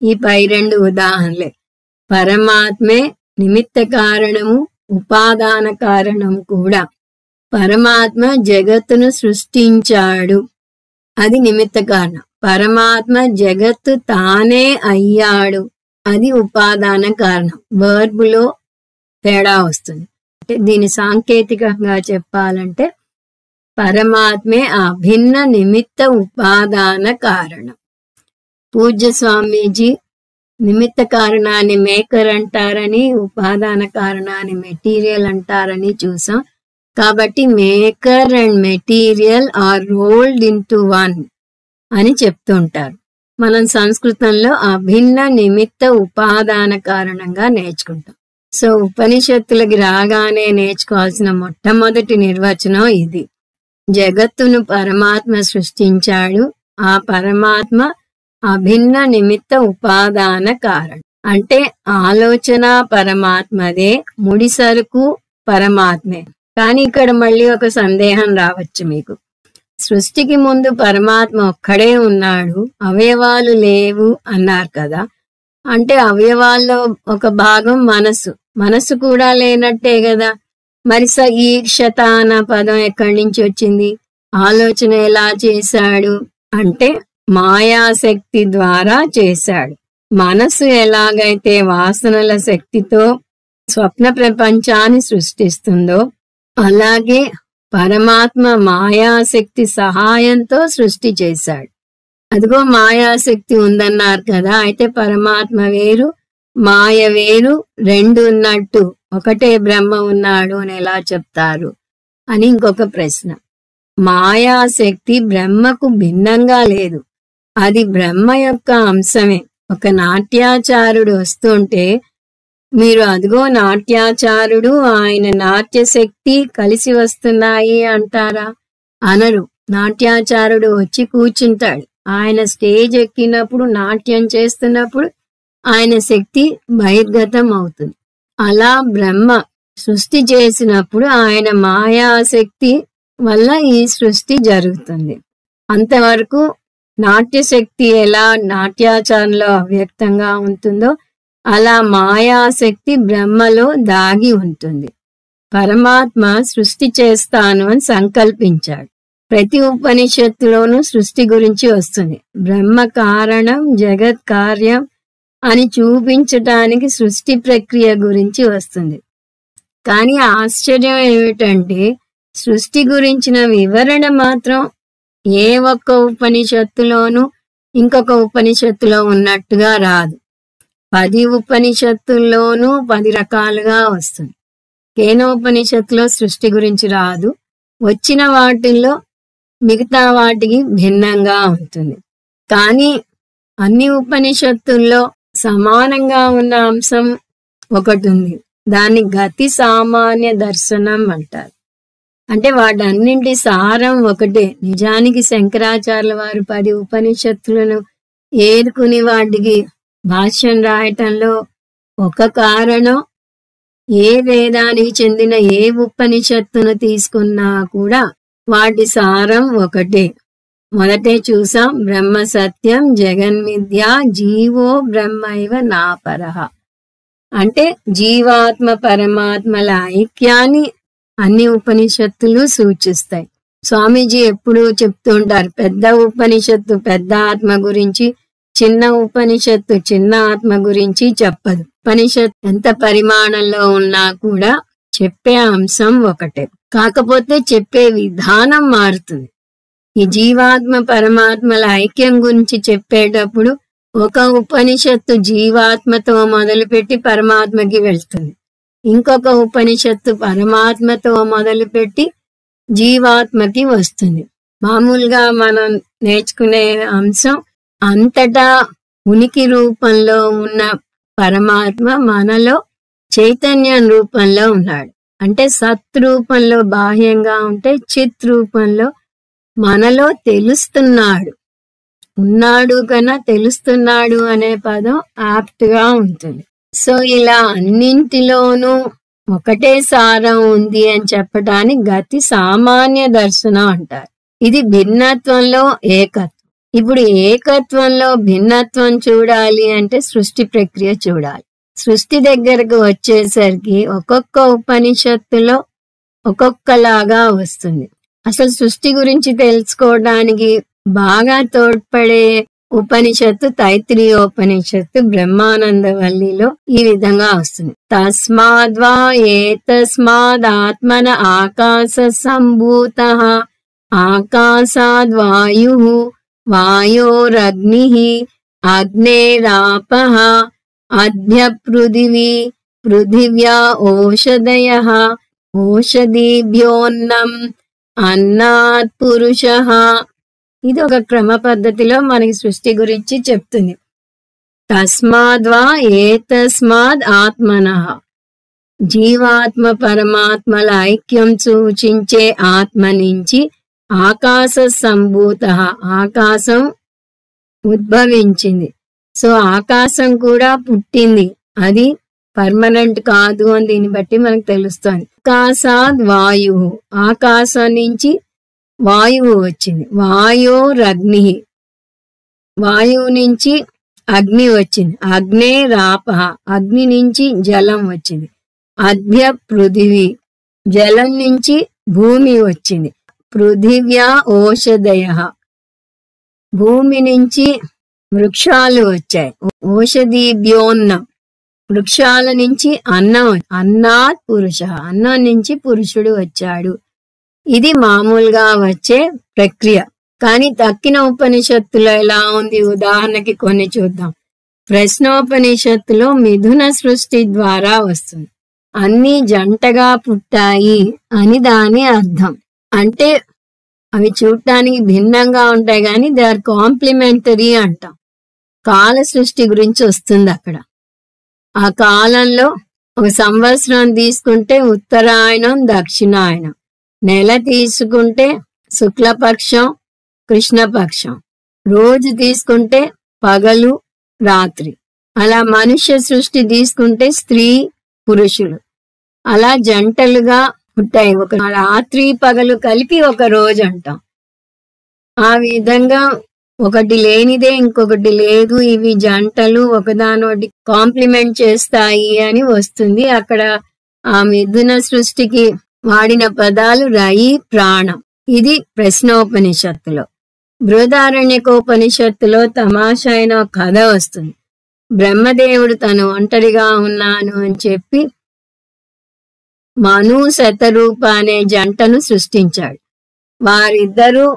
ఈ పై రెండు ఉదాహరణలే. పరమాత్మే నిమిత్త కారణము, ఉపాదాన కారణం కూడా. పరమాత్మ జగత్తును సృష్టించాడు, అది నిమిత్త కారణం. పరమాత్మ జగత్తు తానే అయ్యాడు, అది ఉపాదాన కారణం. వర్బులో తేడా వస్తుంది. అంటే దీని సాంకేతికంగా చెప్పాలంటే పరమాత్మే అభిన్న నిమిత్త ఉపాదాన కారణం. పూజ్య స్వామీజీ నిమిత్త కారణాన్ని మేకర్ అంటారని, ఉపాదాన కారణాన్ని మెటీరియల్ అంటారని చూసాం. కాబట్టి maker and material or rolled into one అని చెప్తుంటారు. మనం సంస్కృతంలో అభిన్న నిమిత్త ఉపాదాన కారణంగా నేర్చుకుంటాం. సో ఉపనిషత్తులకి రాగానే నేర్చుకోవాల్సిన మొట్టమొదటి నిర్వచనం ఇది. జగత్తును పరమాత్మ సృష్టించాడు, ఆ పరమాత్మ అభిన్న నిమిత్త ఉపాదాన కారణం. అంటే ఆలోచన పరమాత్మదే, ముడి సరుకు పరమాత్మే. కానీ ఇక్కడ మళ్ళీ ఒక సందేహం రావచ్చు మీకు. సృష్టికి ముందు పరమాత్మ ఒక్కడే ఉన్నాడు, అవయవాలు లేవు అన్నారు కదా. అంటే అవయవాల్లో ఒక భాగం మనసు, మనసు కూడా లేనట్టే కదా. మరి స ఈక్షత అన్న పదం ఎక్కడి నుంచి వచ్చింది? ఆలోచన ఎలా చేశాడు అంటే మాయాశక్తి ద్వారా చేశాడు. మనసు ఎలాగైతే వాసనల శక్తితో స్వప్న ప్రపంచాన్ని సృష్టిస్తుందో అలాగే పరమాత్మ మాయాశక్తి సహాయంతో సృష్టి చేశాడు. అదిగో మాయాశక్తి ఉందన్నారు కదా, అయితే పరమాత్మ వేరు, మాయ వేరు, రెండు ఉన్నట్టు ఒకటే బ్రహ్మ ఉన్నాడు అని ఎలా చెప్తారు అని ఇంకొక ప్రశ్న. మాయాశక్తి బ్రహ్మకు భిన్నంగా లేదు, అది బ్రహ్మ యొక్క అంశమే. ఒక నాట్యాచారుడు వస్తుంటే మీరు అదిగో నాట్యాచారుడు, ఆయన నాట్యశక్తి కలిసి వస్తున్నాయి అంటారా? అనరు. నాట్యాచారుడు వచ్చి కూర్చుంటాడు. ఆయన స్టేజ్ ఎక్కినప్పుడు, నాట్యం చేస్తున్నప్పుడు ఆయన శక్తి బహిర్గతం అవుతుంది. అలా బ్రహ్మ సృష్టి చేసినప్పుడు ఆయన మాయాశక్తి వల్ల ఈ సృష్టి జరుగుతుంది. అంతవరకు నాట్యశక్తి ఎలా నాట్యాచారంలో అవ్యక్తంగా ఉంటుందో అలా మాయాశక్తి బ్రహ్మలో దాగి ఉంటుంది. పరమాత్మ సృష్టి చేస్తాను అని సంకల్పించాడు. ప్రతి ఉపనిషత్తులోనూ సృష్టి గురించి వస్తుంది. బ్రహ్మ కారణం జగత్ కార్యం అని చూపించటానికి సృష్టి ప్రక్రియ గురించి వస్తుంది. కానీ ఆశ్చర్యం ఏమిటంటే సృష్టి గురించిన వివరణ మాత్రం ఏ ఒక్క ఉపనిషత్తులోనూ ఇంకొక ఉపనిషత్తులో ఉన్నట్టుగా రాదు. 10 ఉపనిషత్తుల్లోనూ 10 రకాలుగా వస్తుంది. కేనోపనిషత్తులో సృష్టి గురించి రాదు. వచ్చిన వాటిల్లో మిగతా వాటికి భిన్నంగా ఉంటుంది. కానీ అన్ని ఉపనిషత్తుల్లో సమానంగా ఉన్న అంశం ఒకటి ఉంది. దాన్ని గతి సామాన్య దర్శనం అంటారు. అంటే వాటన్నింటి సారం ఒకటే. నిజానికి శంకరాచార్యుల వారు 10 ఉపనిషత్తులను ఏరుకుని వాటికి భాష్యం రాయటంలో ఒక కారణం, ఏ వేదానికి చెందిన ఏ ఉపనిషత్తును తీసుకున్నా కూడా వాటి సారం ఒకటే. మొదటే చూసాం, బ్రహ్మ సత్యం జగన్మిథ్య జీవో బ్రహ్మైవ నాపరః. అంటే జీవాత్మ పరమాత్మల ఐక్యాన్ని అన్ని ఉపనిషత్తులు సూచిస్తాయి. స్వామీజీ ఎప్పుడూ చెప్తుంటారు, పెద్ద ఉపనిషత్తు పెద్ద ఆత్మ గురించి, చిన్న ఉపనిషత్తు చిన్న ఆత్మ గురించి చెప్పదు. ఉపనిషత్తు ఎంత పరిమాణంలో ఉన్నా కూడా చెప్పే అంశం ఒకటే. కాకపోతే చెప్పే విధానం మారుతుంది. ఈ జీవాత్మ పరమాత్మల ఐక్యం గురించి చెప్పేటప్పుడు ఒక ఉపనిషత్తు జీవాత్మతో మొదలుపెట్టి పరమాత్మకి వెళ్తుంది. ఇంకొక ఉపనిషత్తు పరమాత్మతో మొదలుపెట్టి జీవాత్మకి వస్తుంది. మామూలుగా మనం నేర్చుకునే అంశం అంతటా ఉనికి రూపంలో ఉన్న పరమాత్మ మనలో చైతన్యం రూపంలో ఉన్నాడు. అంటే సత్ రూపంలో బాహ్యంగా ఉంటే చిత్ రూపంలో మనలో తెలుస్తున్నాడు. ఉన్నాడు కన్నా తెలుస్తున్నాడు అనే పదం యాప్ట్ గా ఉంటుంది. సో ఇలా అన్నింటిలోనూ ఒకటే సారం ఉంది అని చెప్పడానికి గతి సామాన్య దర్శనం అంటారు. ఇది భిన్నత్వంలో ఏకత్వం. ఇప్పుడు ఏకత్వంలో భిన్నత్వం చూడాలి అంటే సృష్టి ప్రక్రియ చూడాలి. సృష్టి దగ్గరకు వచ్చేసరికి ఒక్కొక్క ఉపనిషత్తులో ఒక్కొక్కలాగా వస్తుంది. అసలు సృష్టి గురించి తెలుసుకోవడానికి బాగా తోడ్పడే ఉపనిషత్తు తైత్రీయోపనిషత్తు బ్రహ్మానందవల్లిలో ఈ విధంగా వస్తుంది. తస్మాద్వా ఏతస్మాదాత్మన ఆకాశ సంభూతః ఆకాశాద్వాయుః వాయోరగ్నిః అగ్నేరాపః అద్భ్య పృథివీ పృథివ్యా ఓషధయః ఓషధీభ్యోన్నం అన్నాత్ పురుషః. ఇది ఒక క్రమ పద్ధతిలో మనకి సృష్టి గురించి చెప్తుంది. తస్మాద్వా ఏతస్మాద్ ఆత్మనః, జీవాత్మ పరమాత్మల ఐక్యం సూచించే ఆత్మ నుంచి ఆకాశ సంభూతః, ఆకాశం ఉద్భవించింది. సో ఆకాశం కూడా పుట్టింది, అది పర్మనెంట్ కాదు అని దీన్ని బట్టి మనకు తెలుస్తుంది. ఆకాశాద్ వాయుః, ఆకాశం నుంచి వాయువు వచ్చింది. వాయోరగ్ని, వాయువు నుంచి అగ్ని వచ్చింది. అగ్నేరాపః, అగ్ని నుంచి జలం వచ్చింది. అద్భ్య పృథివీ, జలం నుంచి భూమి వచ్చింది. పృథివ్యా ఓషధయః, భూమి నుంచి వృక్షాలు వచ్చాయి. ఓషధీభ్యోన్నం, వృక్షాల నుంచి అన్నం. అన్నాత్ పురుష, అన్నం నుంచి పురుషుడు వచ్చాడు. ఇది మామూలుగా వచ్చే ప్రక్రియ. కానీ తక్కిన ఉపనిషత్తులో ఎలా ఉంది? ఉదాహరణకి కొన్ని చూద్దాం. ప్రశ్నోపనిషత్తులో మిథున సృష్టి ద్వారా వస్తుంది. అన్నీ జంటగా పుట్టాయి అని దాని అర్థం. అంటే అవి చూడటానికి భిన్నంగా ఉంటాయి కానీ దే ఆర్ కాంప్లిమెంటరీ అంటాం. కాల సృష్టి గురించి వస్తుంది అక్కడ. ఆ కాలంలో ఒక సంవత్సరం తీసుకుంటే ఉత్తరాయణం దక్షిణాయనం, నెల తీసుకుంటే శుక్లపక్షం కృష్ణపక్షం, రోజు తీసుకుంటే పగలు రాత్రి, అలా మనుష్య సృష్టి తీసుకుంటే స్త్రీ పురుషులు అలా జంటలుగా పుట్టాయి. ఒక రాత్రి పగలు కలిపి ఒక రోజు అంటాం. ఆ విధంగా ఒకటి లేనిదే ఇంకొకటి లేదు, ఇవి జంటలు ఒకదానొకటి కాంప్లిమెంట్ చేస్తాయి అని వస్తుంది. అక్కడ ఆ మిథున సృష్టికి వాడిన పదాలు రయి, ప్రాణం. ఇది ప్రశ్నోపనిషత్తులో. బృహదారణ్యకోపనిషత్తులో తమాషా అయిన ఒక కథ వస్తుంది. బ్రహ్మదేవుడు తను ఒంటరిగా ఉన్నాను అని చెప్పి మను శతరూప అనే జంటను సృష్టించాడు. వారిద్దరూ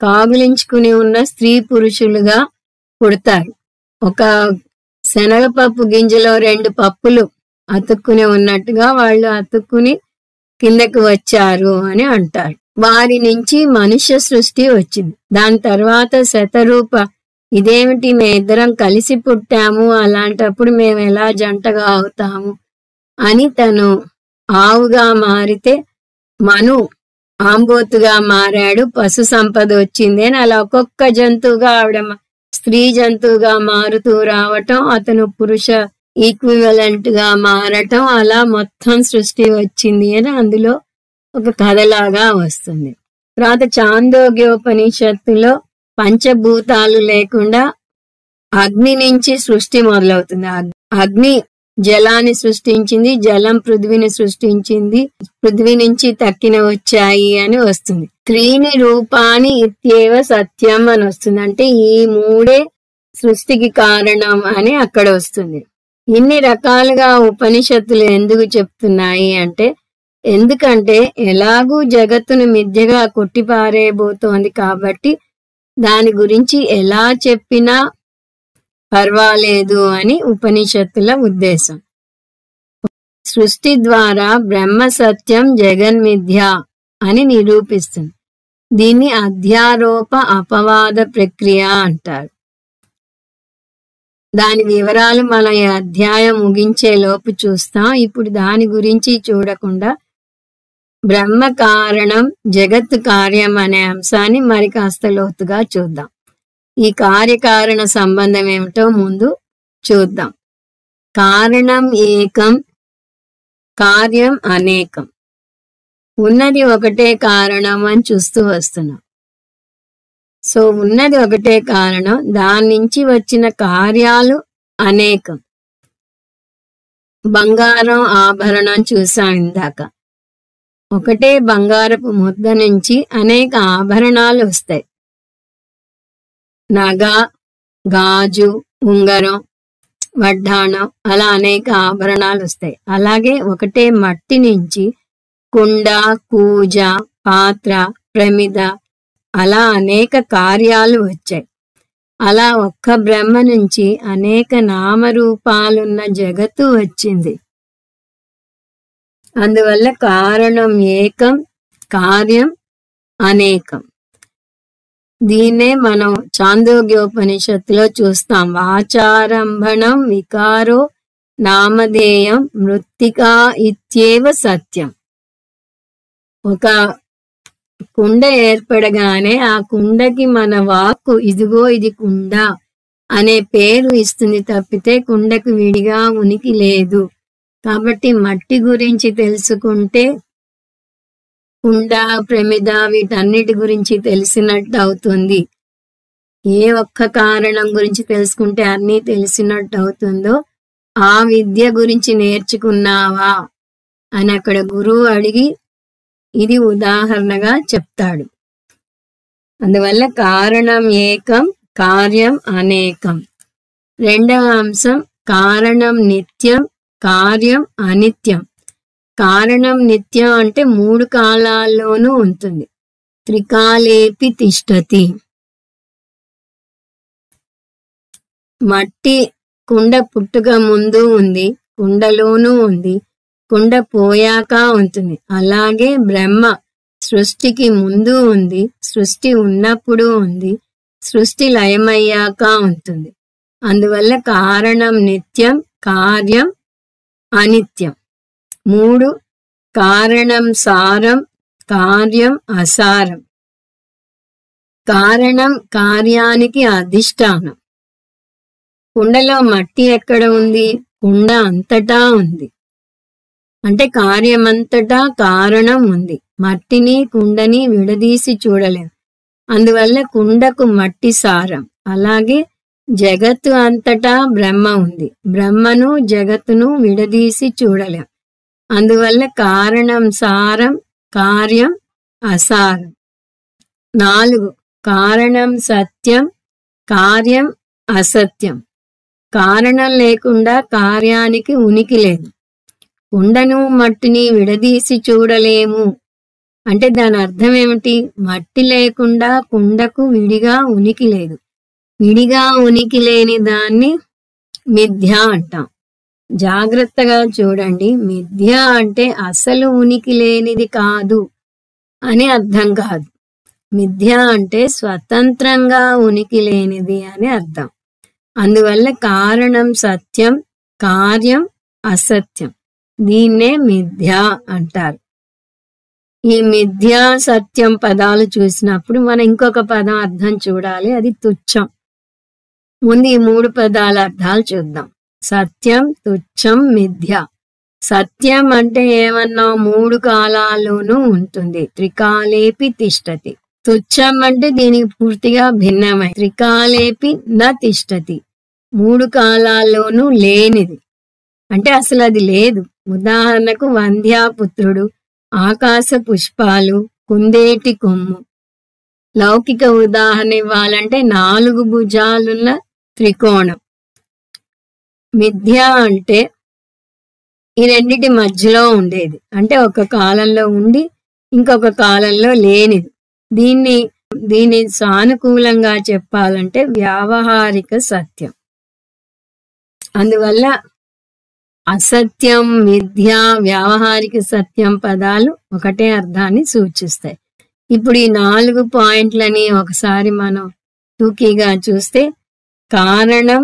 కాగులించుకుని ఉన్న స్త్రీ పురుషులుగా పుడతారు. ఒక శనగపప్పు గింజలో 2 పప్పులు అతుక్కుని ఉన్నట్టుగా వాళ్ళు అతుక్కుని కిందకు వచ్చారు అని అంటారు. వారి నుంచి మనుష్య సృష్టి వచ్చింది. దాని తర్వాత శతరూప ఇదేమిటి మేమిద్దరం కలిసి పుట్టాము, అలాంటప్పుడు మేము ఎలా జంటగా అవుతాము అని తను ఆవుగా మారితే మను ఆంబోతుగా మారాడు, పశు సంపద వచ్చింది అని అలా ఒక్కొక్క జంతువుగా ఆవిడ స్త్రీ జంతువుగా మారుతూ రావటం, అతను పురుష ఈక్వివలెంట్ గా మారటం, అలా మొత్తం సృష్టి వచ్చింది అని అందులో ఒక కథలాగా వస్తుంది. తర్వాత చాందోగ్యోపనిషత్తులో పంచభూతాలు లేకుండా అగ్ని నుంచి సృష్టి మొదలవుతుంది. అగ్ని జలాన్ని సృష్టించింది, జలం పృథ్వీని సృష్టించింది, పృథ్వీ నుంచి తక్కిన వచ్చాయి అని వస్తుంది. త్రీని రూపాని ఇత్యేవ సత్యం అని వస్తుంది. అంటే ఈ 3 సృష్టికి కారణం అని అక్కడ వస్తుంది. ఇన్ని రకాలుగా ఉపనిషత్తులు ఎందుకు చెప్తున్నాయి అంటే, ఎందుకంటే ఎలాగూ జగత్తును మిథ్యగా కొట్టిపారేయబోతోంది కాబట్టి దాని గురించి ఎలా చెప్పినా పర్వాలేదు అని ఉపనిషత్తుల ఉద్దేశం. సృష్టి ద్వారా బ్రహ్మ సత్యం జగన్మిథ్య అని నిరూపిస్తుంది. దీన్ని అధ్యారోప అపవాద ప్రక్రియ అంటారు. దాని వివరాలు మన ఈ అధ్యాయం ముగించే లోపు చూస్తాం. ఇప్పుడు దాని గురించి చూడకుండా బ్రహ్మ కారణం జగత్ కార్యం అనే అంశాన్ని మరి కాస్త లోతుగా చూద్దాం. ఈ కార్యకారణ సంబంధం ఏమిటో ముందు చూద్దాం. కారణం ఏకం, కార్యం అనేకం. ఉన్నది ఒకటే కారణం అని చూస్తూ వస్తున్నాం. సో ఉన్నది ఒకటే కారణం, దాని నుంచి వచ్చిన కార్యాలు అనేకం. బంగారం ఆభరణం చూసాం ఇందాక. ఒకటే బంగారపు ముద్ద నుంచి అనేక ఆభరణాలు వస్తాయి. నగ, గాజు, ఉంగరం, వడ్డాణం అలా అనేక ఆభరణాలు వస్తాయి. అలాగే ఒకటే మట్టి నుంచి కుండ, కూజ, పాత్ర, ప్రమిద అలా అనేక కార్యాలు వచ్చాయి. అలా ఒక్క బ్రహ్మ నుంచి అనేక నామరూపాలున్న జగత్తు వచ్చింది. అందువల్ల కారణం ఏకం, కార్యం అనేకం. దీన్నే మనం చాందోగ్యోపనిషత్తులో చూస్తాం. వాచారంభణం వికారో నామధేయం మృత్తికా ఇత్యేవ సత్యం. ఒక కుండ ఏర్పడగానే ఆ కుండకి మన వాక్కు ఇదిగో ఇది కుండ అనే పేరు ఇస్తుంది తప్పితే కుండకు విడిగా ఉనికి లేదు. కాబట్టి మట్టి గురించి తెలుసుకుంటే కుండ, ప్రమిద వీటన్నిటి గురించి తెలిసినట్టు అవుతుంది. ఏ ఒక్క కారణం గురించి తెలుసుకుంటే అన్నీ తెలిసినట్టు అవుతుందో ఆ విద్య గురించి నేర్చుకున్నావా అని అక్కడ గురువు అడిగి ఇది ఉదాహరణగా చెప్తాడు. అందువల్ల కారణం ఏకం, కార్యం అనేకం. రెండవ అంశం కారణం నిత్యం, కార్యం అనిత్యం. కారణం నిత్యం అంటే 3 కాలాల్లోనూ ఉంటుంది. త్రికాలేపి తిష్టతి. మట్టి కుండ పుట్టుక ముందు ఉంది, కుండలోనూ ఉంది, కుండ పోయాక ఉంటుంది. అలాగే బ్రహ్మ సృష్టికి ముందు ఉంది, సృష్టి ఉన్నప్పుడు ఉంది, సృష్టి లయమయ్యాక ఉంటుంది. అందువల్ల కారణం నిత్యం, కార్యం అనిత్యం. 3 కారణం సారం, కార్యం అసారం. కారణం కార్యానికి అధిష్టానం. కుండలో మట్టి ఎక్కడ ఉంది? కుండ అంతటా ఉంది. అంటే కార్యమంతటా కారణం ఉంది. మట్టిని కుండని విడదీసి చూడలేం. అందువల్ల కుండకు మట్టి సారం. అలాగే జగత్తు అంతటా బ్రహ్మ ఉంది. బ్రహ్మను జగత్తును విడదీసి చూడలేం. అందువల్ల కారణం సారం, కార్యం అసారం. 4 కారణం సత్యం, కార్యం అసత్యం. కారణం లేకుండా కార్యానికి ఉనికి లేదు. కుండను మట్టిని విడదీసి చూడలేము అంటే దాని అర్థం ఏమిటి? మట్టి లేకుండా కుండకు విడిగా ఉనికి లేదు. విడిగా ఉనికి లేని దాన్ని మిథ్య అంటాం. జాగ్రత్తగా చూడండి. మిథ్య అంటే అసలు ఉనికి లేనిది కాదు అని అర్థం కాదు. మిథ్య అంటే స్వతంత్రంగా ఉనికి లేనిది అని అర్థం. అందువల్ల కారణం సత్యం, కార్యం అసత్యం. దీన్నే మిథ్య అంటారు. ఈ మిథ్యా సత్యం పదాలు చూసినప్పుడు మనం ఇంకొక పదం అర్థం చూడాలి. అది తుచ్చం. ముందు ఈ 3 పదాల అర్థాలు చూద్దాం. సత్యం, తుచ్చం, మిథ్య. సత్యం అంటే ఏమన్నా 3 కాలాల్లోనూ ఉంటుంది. త్రికాలేపి తిష్టతి. తుచ్చం అంటే దీనికి పూర్తిగా భిన్నమై త్రికాలేపి న తిష్టతి. 3 కాలాల్లోనూ లేనిది అంటే అసలు అది లేదు. ఉదాహరణకు వంధ్యాపుత్రుడు, ఆకాశ పుష్పాలు, కుందేటి కొమ్ము. లౌకిక ఉదాహరణ ఇవ్వాలంటే 4 భుజాలున్న త్రికోణం. మిథ్య అంటే ఈ రెండిటి మధ్యలో ఉండేది. అంటే ఒక కాలంలో ఉండి ఇంకొక కాలంలో లేనిది. దీన్ని సానుకూలంగా చెప్పాలంటే వ్యావహారిక సత్యం. అందువల్ల అసత్యం, మిథ్య, వ్యావహారిక సత్యం పదాలు ఒకటే అర్థాన్ని సూచిస్తాయి. ఇప్పుడు ఈ 4 పాయింట్లని ఒకసారి మనం టూకీగా చూస్తే, కారణం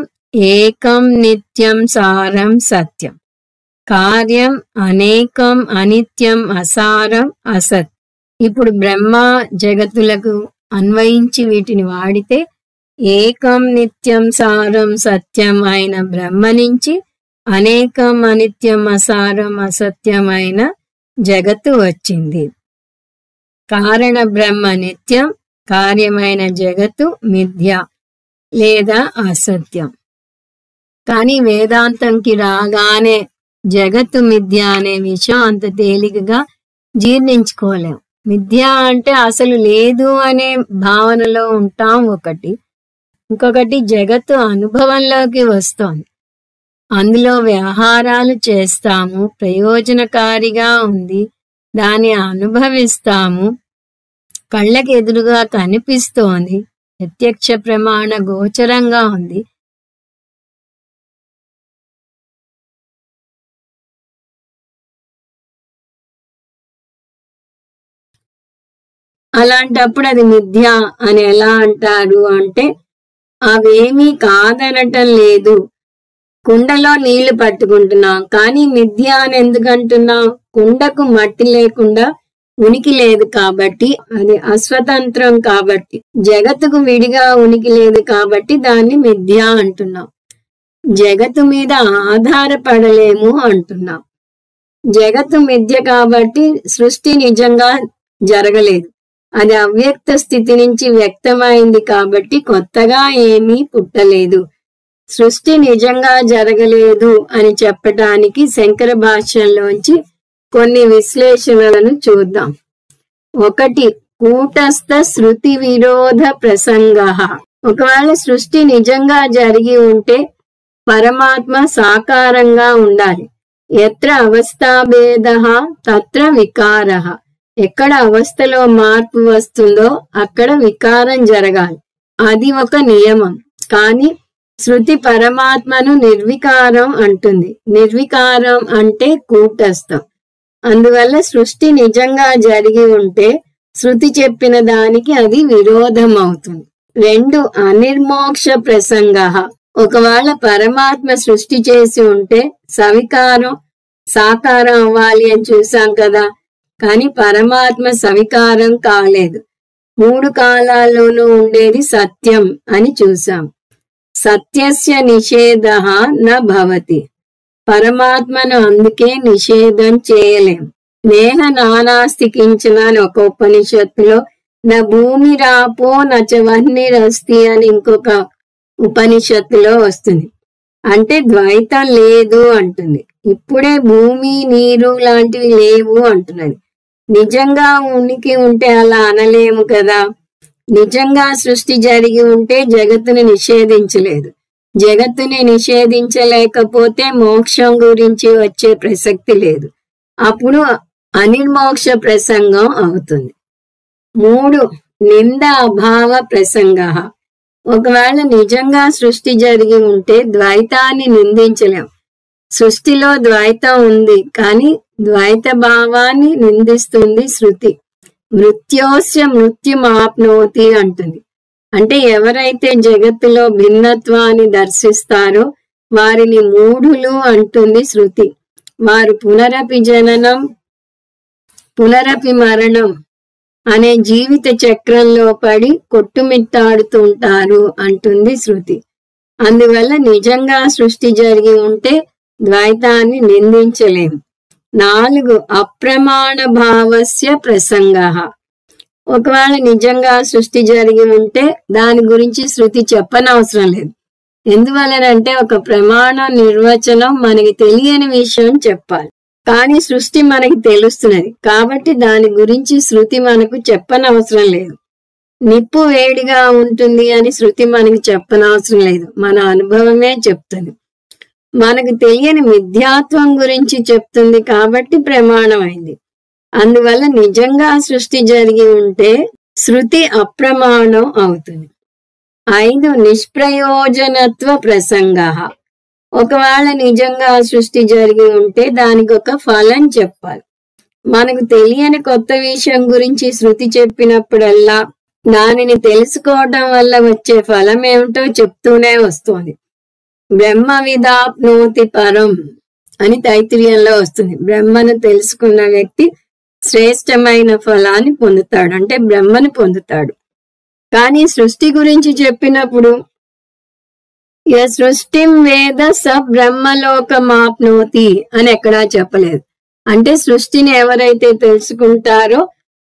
ఏకం నిత్యం సారం సత్యం, కార్యం అనేకం అనిత్యం అసారం అసత్. ఇప్పుడు బ్రహ్మ జగత్తులకు అన్వయించి వీటిని వాడితే ఏకం నిత్యం సారం సత్యం అయిన బ్రహ్మ నుంచి అనేకం అనిత్యం అసారం అసత్యమైన జగత్తు వచ్చింది. కారణ బ్రహ్మ నిత్యం, కార్యమైన జగత్తు మిథ్య లేదా అసత్యం. కానీ వేదాంతంకి రాగానే జగత్తు మిథ్య అనే విషయం అంత తేలికగా జీర్ణించుకోలేం. మిథ్య అంటే అసలు లేదు అనే భావనలో ఉంటాం ఒకటి. ఇంకొకటి జగత్తు అనుభవంలోకి వస్తోంది. అందులో వ్యవహారాలు చేస్తాము, ప్రయోజనకారిగా ఉంది, దాన్ని అనుభవిస్తాము, కళ్ళకి ఎదురుగా కనిపిస్తోంది, ప్రత్యక్ష ప్రమాణ గోచరంగా ఉంది. అలాంటప్పుడు అది మిథ్య అని ఎలా అంటారు అంటే, అవేమీ కాదనటం లేదు. కుండలో నీళ్లు పట్టుకుంటున్నాం, కానీ మిథ్య అని ఎందుకంటున్నాం? కుండకు మట్టి లేకుండా ఉనికి లేదు కాబట్టి, అది అస్వతంత్రం కాబట్టి, జగత్తుకు విడిగా ఉనికి లేదు కాబట్టి దాన్ని మిథ్య అంటున్నాం. జగత్తు మీద ఆధారపడలేము అంటున్నాం. జగత్తు మిథ్య కాబట్టి సృష్టి నిజంగా జరగలేదు. అది అవ్యక్త స్థితి నుంచి వ్యక్తమైంది కాబట్టి కొత్తగా ఏమీ పుట్టలేదు. సృష్టి నిజంగా జరగలేదు అని చెప్పటానికి శంకర భాష్యంలోంచి కొన్ని విశ్లేషణలను చూద్దాం. 1. కూటస్థ శృతి విరోధ ప్రసంగ. ఒకవేళ సృష్టి నిజంగా జరిగి ఉంటే పరమాత్మ సాకారంగా ఉండాలి. ఎత్ర అవస్థాభేద తత్ర వికార. ఎక్కడ అవస్థలో మార్పు వస్తుందో అక్కడ వికారం జరగాలి. అది ఒక నియమం. కానీ శృతి పరమాత్మను నిర్వికారం అంటుంది. నిర్వికారం అంటే కూటస్థం. అందువల్ల సృష్టి నిజంగా జరిగి ఉంటే శృతి చెప్పిన దానికి అది విరోధం అవుతుంది. 2. అనిర్మోక్ష ప్రసంగ. ఒకవేళ పరమాత్మ సృష్టి చేసి ఉంటే సవికారం సాకారం అవ్వాలి అని చూసాం కదా. కానీ పరమాత్మ సవికారం కాలేదు. 3 కాలాల్లోనూ ఉండేది సత్యం అని చూసాం. సత్యస్య నిషేధః న భవతి. పరమాత్మను అందుకే నిషేధం చేయలేం. నేహ నానాస్తి కించన అని ఒక ఉపనిషత్తులో, న భూమిరాపో నచ వహ్నిరస్తి అని ఇంకొక ఉపనిషత్తులో వస్తుంది. అంటే ద్వైతం లేదు అంటుంది. ఇప్పుడే భూమి నీరు లాంటివి లేవు అంటున్నది. నిజంగా ఉనికి ఉంటే అలా అనలేము కదా. నిజంగా సృష్టి జరిగి ఉంటే జగత్తుని నిషేధించలేదు. జగత్తుని నిషేధించలేకపోతే మోక్షం గురించి వచ్చే ప్రసక్తి లేదు. అప్పుడు అనిర్మోక్ష ప్రసంగం అవుతుంది. 3. నింద అభావ ప్రసంగ. ఒకవేళ నిజంగా సృష్టి జరిగి ఉంటే ద్వైతాన్ని నిందించలేం. సృష్టిలో ద్వైతం ఉంది, కానీ ద్వైత భావాన్ని నిందిస్తుంది శృతి. మృత్యోస్య మృత్యుమాప్నోతి అంటుంది. అంటే ఎవరైతే జగత్తులో భిన్నత్వాన్ని దర్శిస్తారో వారిని మూఢులు అంటుంది శృతి. వారు పునరపి జననం పునరపి మరణం అనే జీవిత చక్రంలో పడి కొట్టుమిట్టాడుతుంటారు అంటుంది శృతి. అందువల్ల నిజంగా సృష్టి జరిగి ఉంటే ద్వైతాన్ని నిందించలేం. 4. అప్రమాణ భావస్య ప్రసంగ. ఒకవేళ నిజంగా సృష్టి జరిగి ఉంటే దాని గురించి శృతి చెప్పనవసరం లేదు. ఎందువలనంటే ఒక ప్రమాణ నిర్వచనం మనకి తెలియని విషయం చెప్పాలి, కానీ సృష్టి మనకి తెలుస్తున్నది కాబట్టి దాని గురించి శృతి మనకు చెప్పనవసరం లేదు. నిప్పు వేడిగా ఉంటుంది అని శృతి మనకి చెప్పనవసరం లేదు, మన అనుభవమే చెప్తుంది. మనకు తెలియని మిథ్యాత్వం గురించి చెప్తుంది కాబట్టి ప్రమాణమైంది. అందువల్ల నిజంగా సృష్టి జరిగి ఉంటే శృతి అప్రమాణం అవుతుంది. 5. నిష్ప్రయోజనత్వ ప్రసంగ. ఒకవేళ నిజంగా సృష్టి జరిగి ఉంటే దానికి ఒక ఫలం చెప్పాలి. మనకు తెలియని కొత్త విషయం గురించి శృతి చెప్పినప్పుడల్లా దానిని తెలుసుకోవడం వల్ల వచ్చే ఫలం ఏమిటో చెప్తూనే వస్తుంది. బ్రహ్మ విదాప్నోతి పరం అని తైత్తిరీయంలో వస్తుంది. బ్రహ్మను తెలుసుకున్న వ్యక్తి శ్రేష్టమైన ఫలాన్ని పొందుతాడు, అంటే బ్రహ్మను పొందుతాడు. కానీ సృష్టి గురించి చెప్పినప్పుడు సృష్టిం వేద స బ్రహ్మలోకమాప్నోతి అని ఎక్కడా చెప్పలేదు. అంటే సృష్టిని ఎవరైతే తెలుసుకుంటారో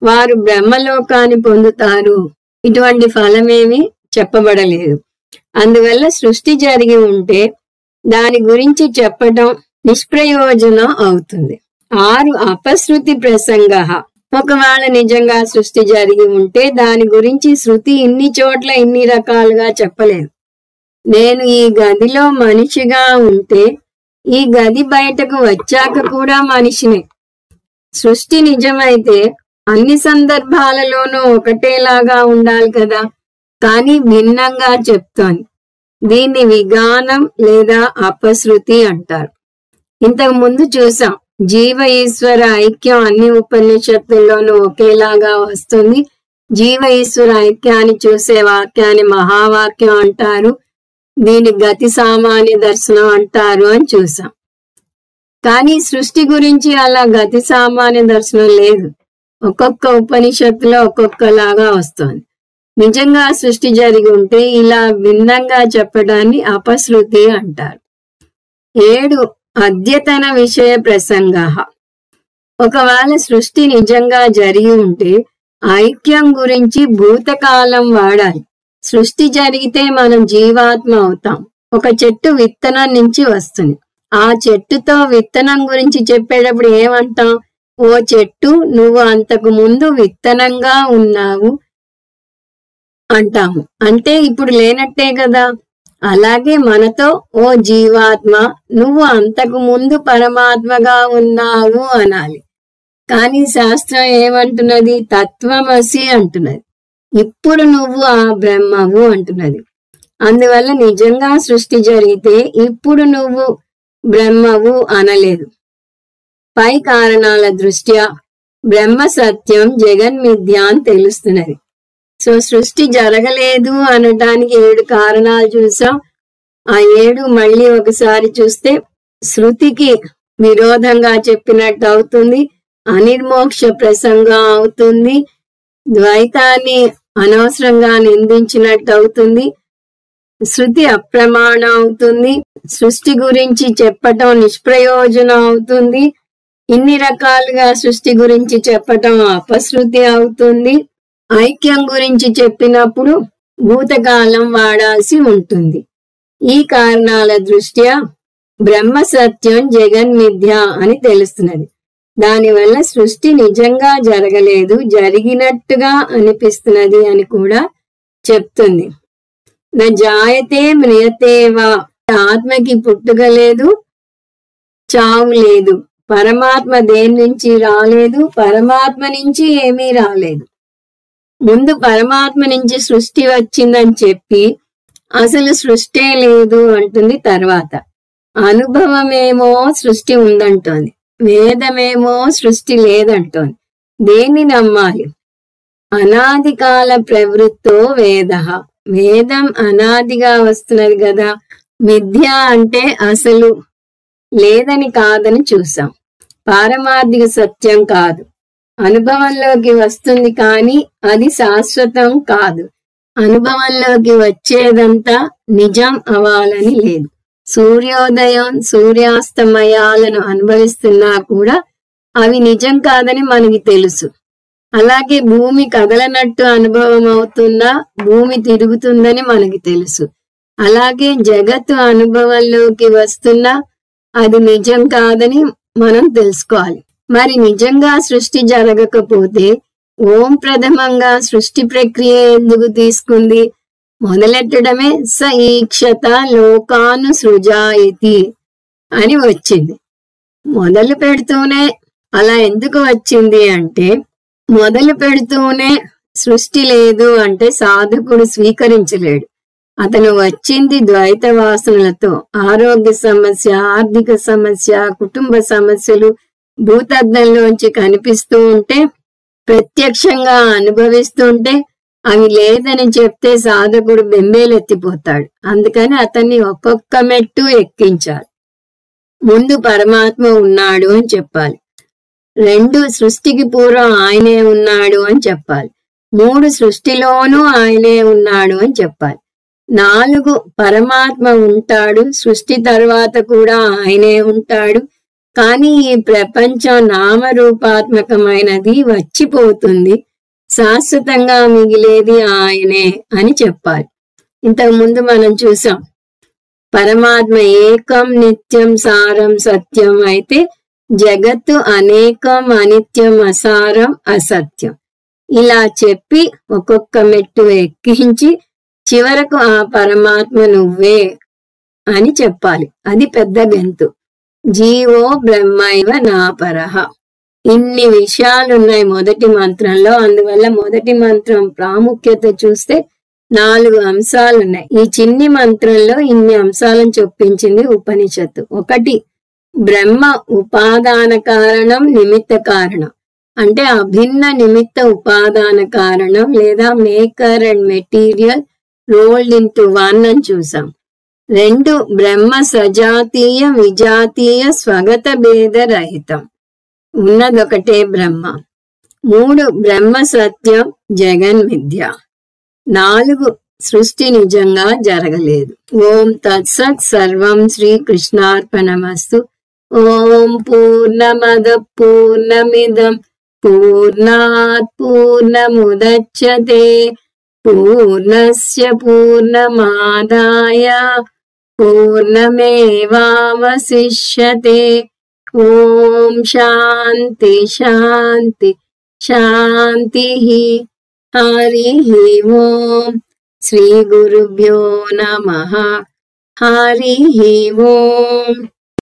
వారు బ్రహ్మలోకాన్ని పొందుతారు, ఇటువంటి ఫలమేమి చెప్పబడలేదు. అందువల్ల సృష్టి జరిగి ఉంటే దాని గురించి చెప్పడం నిష్ప్రయోజనం అవుతుంది. 6. అపశృతి ప్రసంగ. ఒకవేళ నిజంగా సృష్టి జరిగి ఉంటే దాని గురించి శృతి ఇన్ని చోట్ల ఇన్ని రకాలుగా చెప్పలేదు. నేను ఈ గదిలో మనిషిగా ఉంటే ఈ గది బయటకు వచ్చాక కూడా మనిషినే. సృష్టి నిజమైతే అన్ని సందర్భాలలోనూ ఒకటేలాగా ఉండాలి కదా, కానీ భిన్నంగా చెప్తోంది. దీన్ని విగానం లేదా అపశృతి అంటారు. ఇంతకు ముందు చూసాం, జీవ ఈశ్వర ఐక్యం అన్ని ఉపనిషత్తుల్లోనూ ఒకేలాగా వస్తుంది. జీవ ఈశ్వర ఐక్యాన్ని చూసే వాక్యాన్ని మహావాక్యం అంటారు, దీని గతి సామాన్య దర్శనం అంటారు అని చూసాం. కానీ సృష్టి గురించి అలా గతి సామాన్య దర్శనం లేదు. ఒక్కొక్క ఉపనిషత్తులో ఒక్కొక్కలాగా వస్తుంది. నిజంగా సృష్టి జరిగి ఉంటే ఇలా భిన్నంగా చెప్పడాన్ని అపశృతి అంటారు. 7. అద్యతన విషయ ప్రసంగ. ఒకవేళ సృష్టి నిజంగా జరిగి ఉంటే ఐక్యం గురించి భూతకాలం వాడాలి. సృష్టి జరిగితే మనం జీవాత్మ అవుతాం. ఒక చెట్టు విత్తనం నుంచి వస్తుంది. ఆ చెట్టుతో విత్తనం గురించి చెప్పేటప్పుడు ఏమంటాం? ఓ చెట్టు, నువ్వు అంతకు ముందు విత్తనంగా ఉన్నావు అంటాము. అంటే ఇప్పుడు లేనట్టే కదా. అలాగే మనతో ఓ జీవాత్మ, నువ్వు అంతకు ముందు పరమాత్మగా ఉన్నావు అనాలి. కానీ శాస్త్రం ఏమంటున్నది? తత్వమసి అంటున్నది. ఇప్పుడు నువ్వు ఆ బ్రహ్మవు అంటున్నది. అందువల్ల నిజంగా సృష్టి జరిగితే ఇప్పుడు నువ్వు బ్రహ్మవు అనలేదు. పై కారణాల దృష్ట్యా బ్రహ్మ సత్యం జగన్మిథ్య అని తెలుస్తున్నది. సో సృష్టి జరగలేదు అనడానికి 7 కారణాలు చూసాం. ఆ 7 మళ్ళీ ఒకసారి చూస్తే శృతికి విరోధంగా చెప్పినట్టు అవుతుంది, అనిర్మోక్ష ప్రసంగం అవుతుంది, ద్వైతాన్ని అనవసరంగా నిందించినట్టు అవుతుంది, శృతి అప్రమాణం అవుతుంది. సృష్టి గురించి చెప్పటం నిష్ప్రయోజనం అవుతుంది. ఇన్ని రకాలుగా సృష్టి గురించి చెప్పటం అపశృతి అవుతుంది. ఐక్యం గురించి చెప్పినప్పుడు భూతకాలం వాడాల్సి ఉంటుంది. ఈ కారణాల దృష్ట్యా బ్రహ్మ సత్యం జగన్మిథ్య అని తెలుస్తున్నది. దానివల్ల సృష్టి నిజంగా జరగలేదు, జరిగినట్టుగా అనిపిస్తున్నది అని కూడా చెప్తుంది. నా జాయతే మ్రియతేవా, ఆత్మకి పుట్టుక లేదు, చావు లేదు. పరమాత్మ దేని నుంచి రాలేదు, పరమాత్మ నుంచి ఏమీ రాలేదు. ముందు పరమాత్మ నుంచి సృష్టి వచ్చిందని చెప్పి అసలు సృష్టే లేదు అంటుంది. తర్వాత అనుభవమేమో సృష్టి ఉందంటోంది, వేదమేమో సృష్టి లేదంటోంది. దేన్ని నమ్మాలి? అనాది కాల ప్రవృత్తో వేద, వేదం అనాదిగా వస్తున్నది కదా. మిథ్య అంటే అసలు లేదని కాదని చూసాం. పారమార్థిక సత్యం కాదు, అనుభవంలోకి వస్తుంది కానీ అది శాశ్వతం కాదు. అనుభవంలోకి వచ్చేదంతా నిజం అవ్వాలని లేదు. సూర్యోదయం సూర్యాస్తమయాలను అనుభవిస్తున్నా కూడా అవి నిజం కాదని మనకి తెలుసు. అలాగే భూమి కదలనట్టు అనుభవం అవుతున్నా భూమి తిరుగుతుందని మనకి తెలుసు. అలాగే జగత్తు అనుభవంలోకి వస్తున్నా అది నిజం కాదని మనం తెలుసుకోవాలి. మరి నిజంగా సృష్టి జరగకపోతే ఓం ప్రథమంగా సృష్టి ప్రక్రియ ఎందుకు తీసుకుంది? మొదలెట్టడమే స ఈక్షత లోకాను సృజాయితి అని వచ్చింది. మొదలు పెడుతూనే అలా ఎందుకు వచ్చింది అంటే, మొదలు పెడుతూనే సృష్టి లేదు అంటే సాధకుడు స్వీకరించలేడు. అతను వచ్చింది ద్వైత వాసనలతో. ఆరోగ్య సమస్య, ఆర్థిక సమస్య, కుటుంబ సమస్యలు భూతద్దంలోంచి కనిపిస్తూ ఉంటే, ప్రత్యక్షంగా అనుభవిస్తుంటే అవి లేదని చెప్తే సాధకుడు బెంబేలెత్తిపోతాడు. అందుకని అతన్ని ఒక్కొక్క మెట్టు ఎక్కించాలి. ముందు పరమాత్మ ఉన్నాడు అని చెప్పాలి. 2 సృష్టికి పూర్వం ఆయనే ఉన్నాడు అని చెప్పాలి. 3 సృష్టిలోనూ ఆయనే ఉన్నాడు అని చెప్పాలి. 4 పరమాత్మ ఉంటాడు, సృష్టి తర్వాత కూడా ఆయనే ఉంటాడు. కానీ ఈ ప్రపంచం నామరూపాత్మకమైనది, వచ్చిపోతుంది, శాశ్వతంగా మిగిలేది ఆయనే అని చెప్పాలి. ఇంతకు ముందు మనం చూసాం, పరమాత్మ ఏకం నిత్యం సారం సత్యం అయితే జగత్తు అనేకం అనిత్యం అసారం అసత్యం. ఇలా చెప్పి ఒక్కొక్క మెట్టు ఎక్కించి చివరకు ఆ పరమాత్మ నువ్వే అని చెప్పాలి. అది పెద్ద గెంతు. జీవో బ్రహ్మైవ నాపరః. ఇన్ని విషయాలున్నాయి మొదటి మంత్రంలో. అందువల్ల మొదటి మంత్రం ప్రాముఖ్యత చూస్తే 4 అంశాలున్నాయి. ఈ చిన్ని మంత్రంలో ఇన్ని అంశాలను చొప్పించింది ఉపనిషత్తు. 1 బ్రహ్మ ఉపాదాన కారణం, నిమిత్త కారణం. అంటే అభిన్న నిమిత్త ఉపాదాన కారణం లేదా maker and material rolled into one అని చూసాం. 2 బ్రహ్మ సజాతీయ విజాతీయ స్వగత భేద రహితం, ఉన్నదొకటే బ్రహ్మ. 3 బ్రహ్మ సత్యం జగన్మిథ్య. 4 సృష్టి నిజంగా జరగలేదు. ఓం తత్సత్. సర్వం శ్రీకృష్ణార్పణమస్తు. ఓం పూర్ణమద పూర్ణమిదం పూర్ణాత్ పూర్ణముదచ్యతే పూర్ణస్య పూర్ణమాదాయ పూర్ణమేవావశిష్యతే. ఓం శాంతి శాంతి శాంతి. హరి ఓం. శ్రీ గురుభ్యో నమః. హరి ఓం.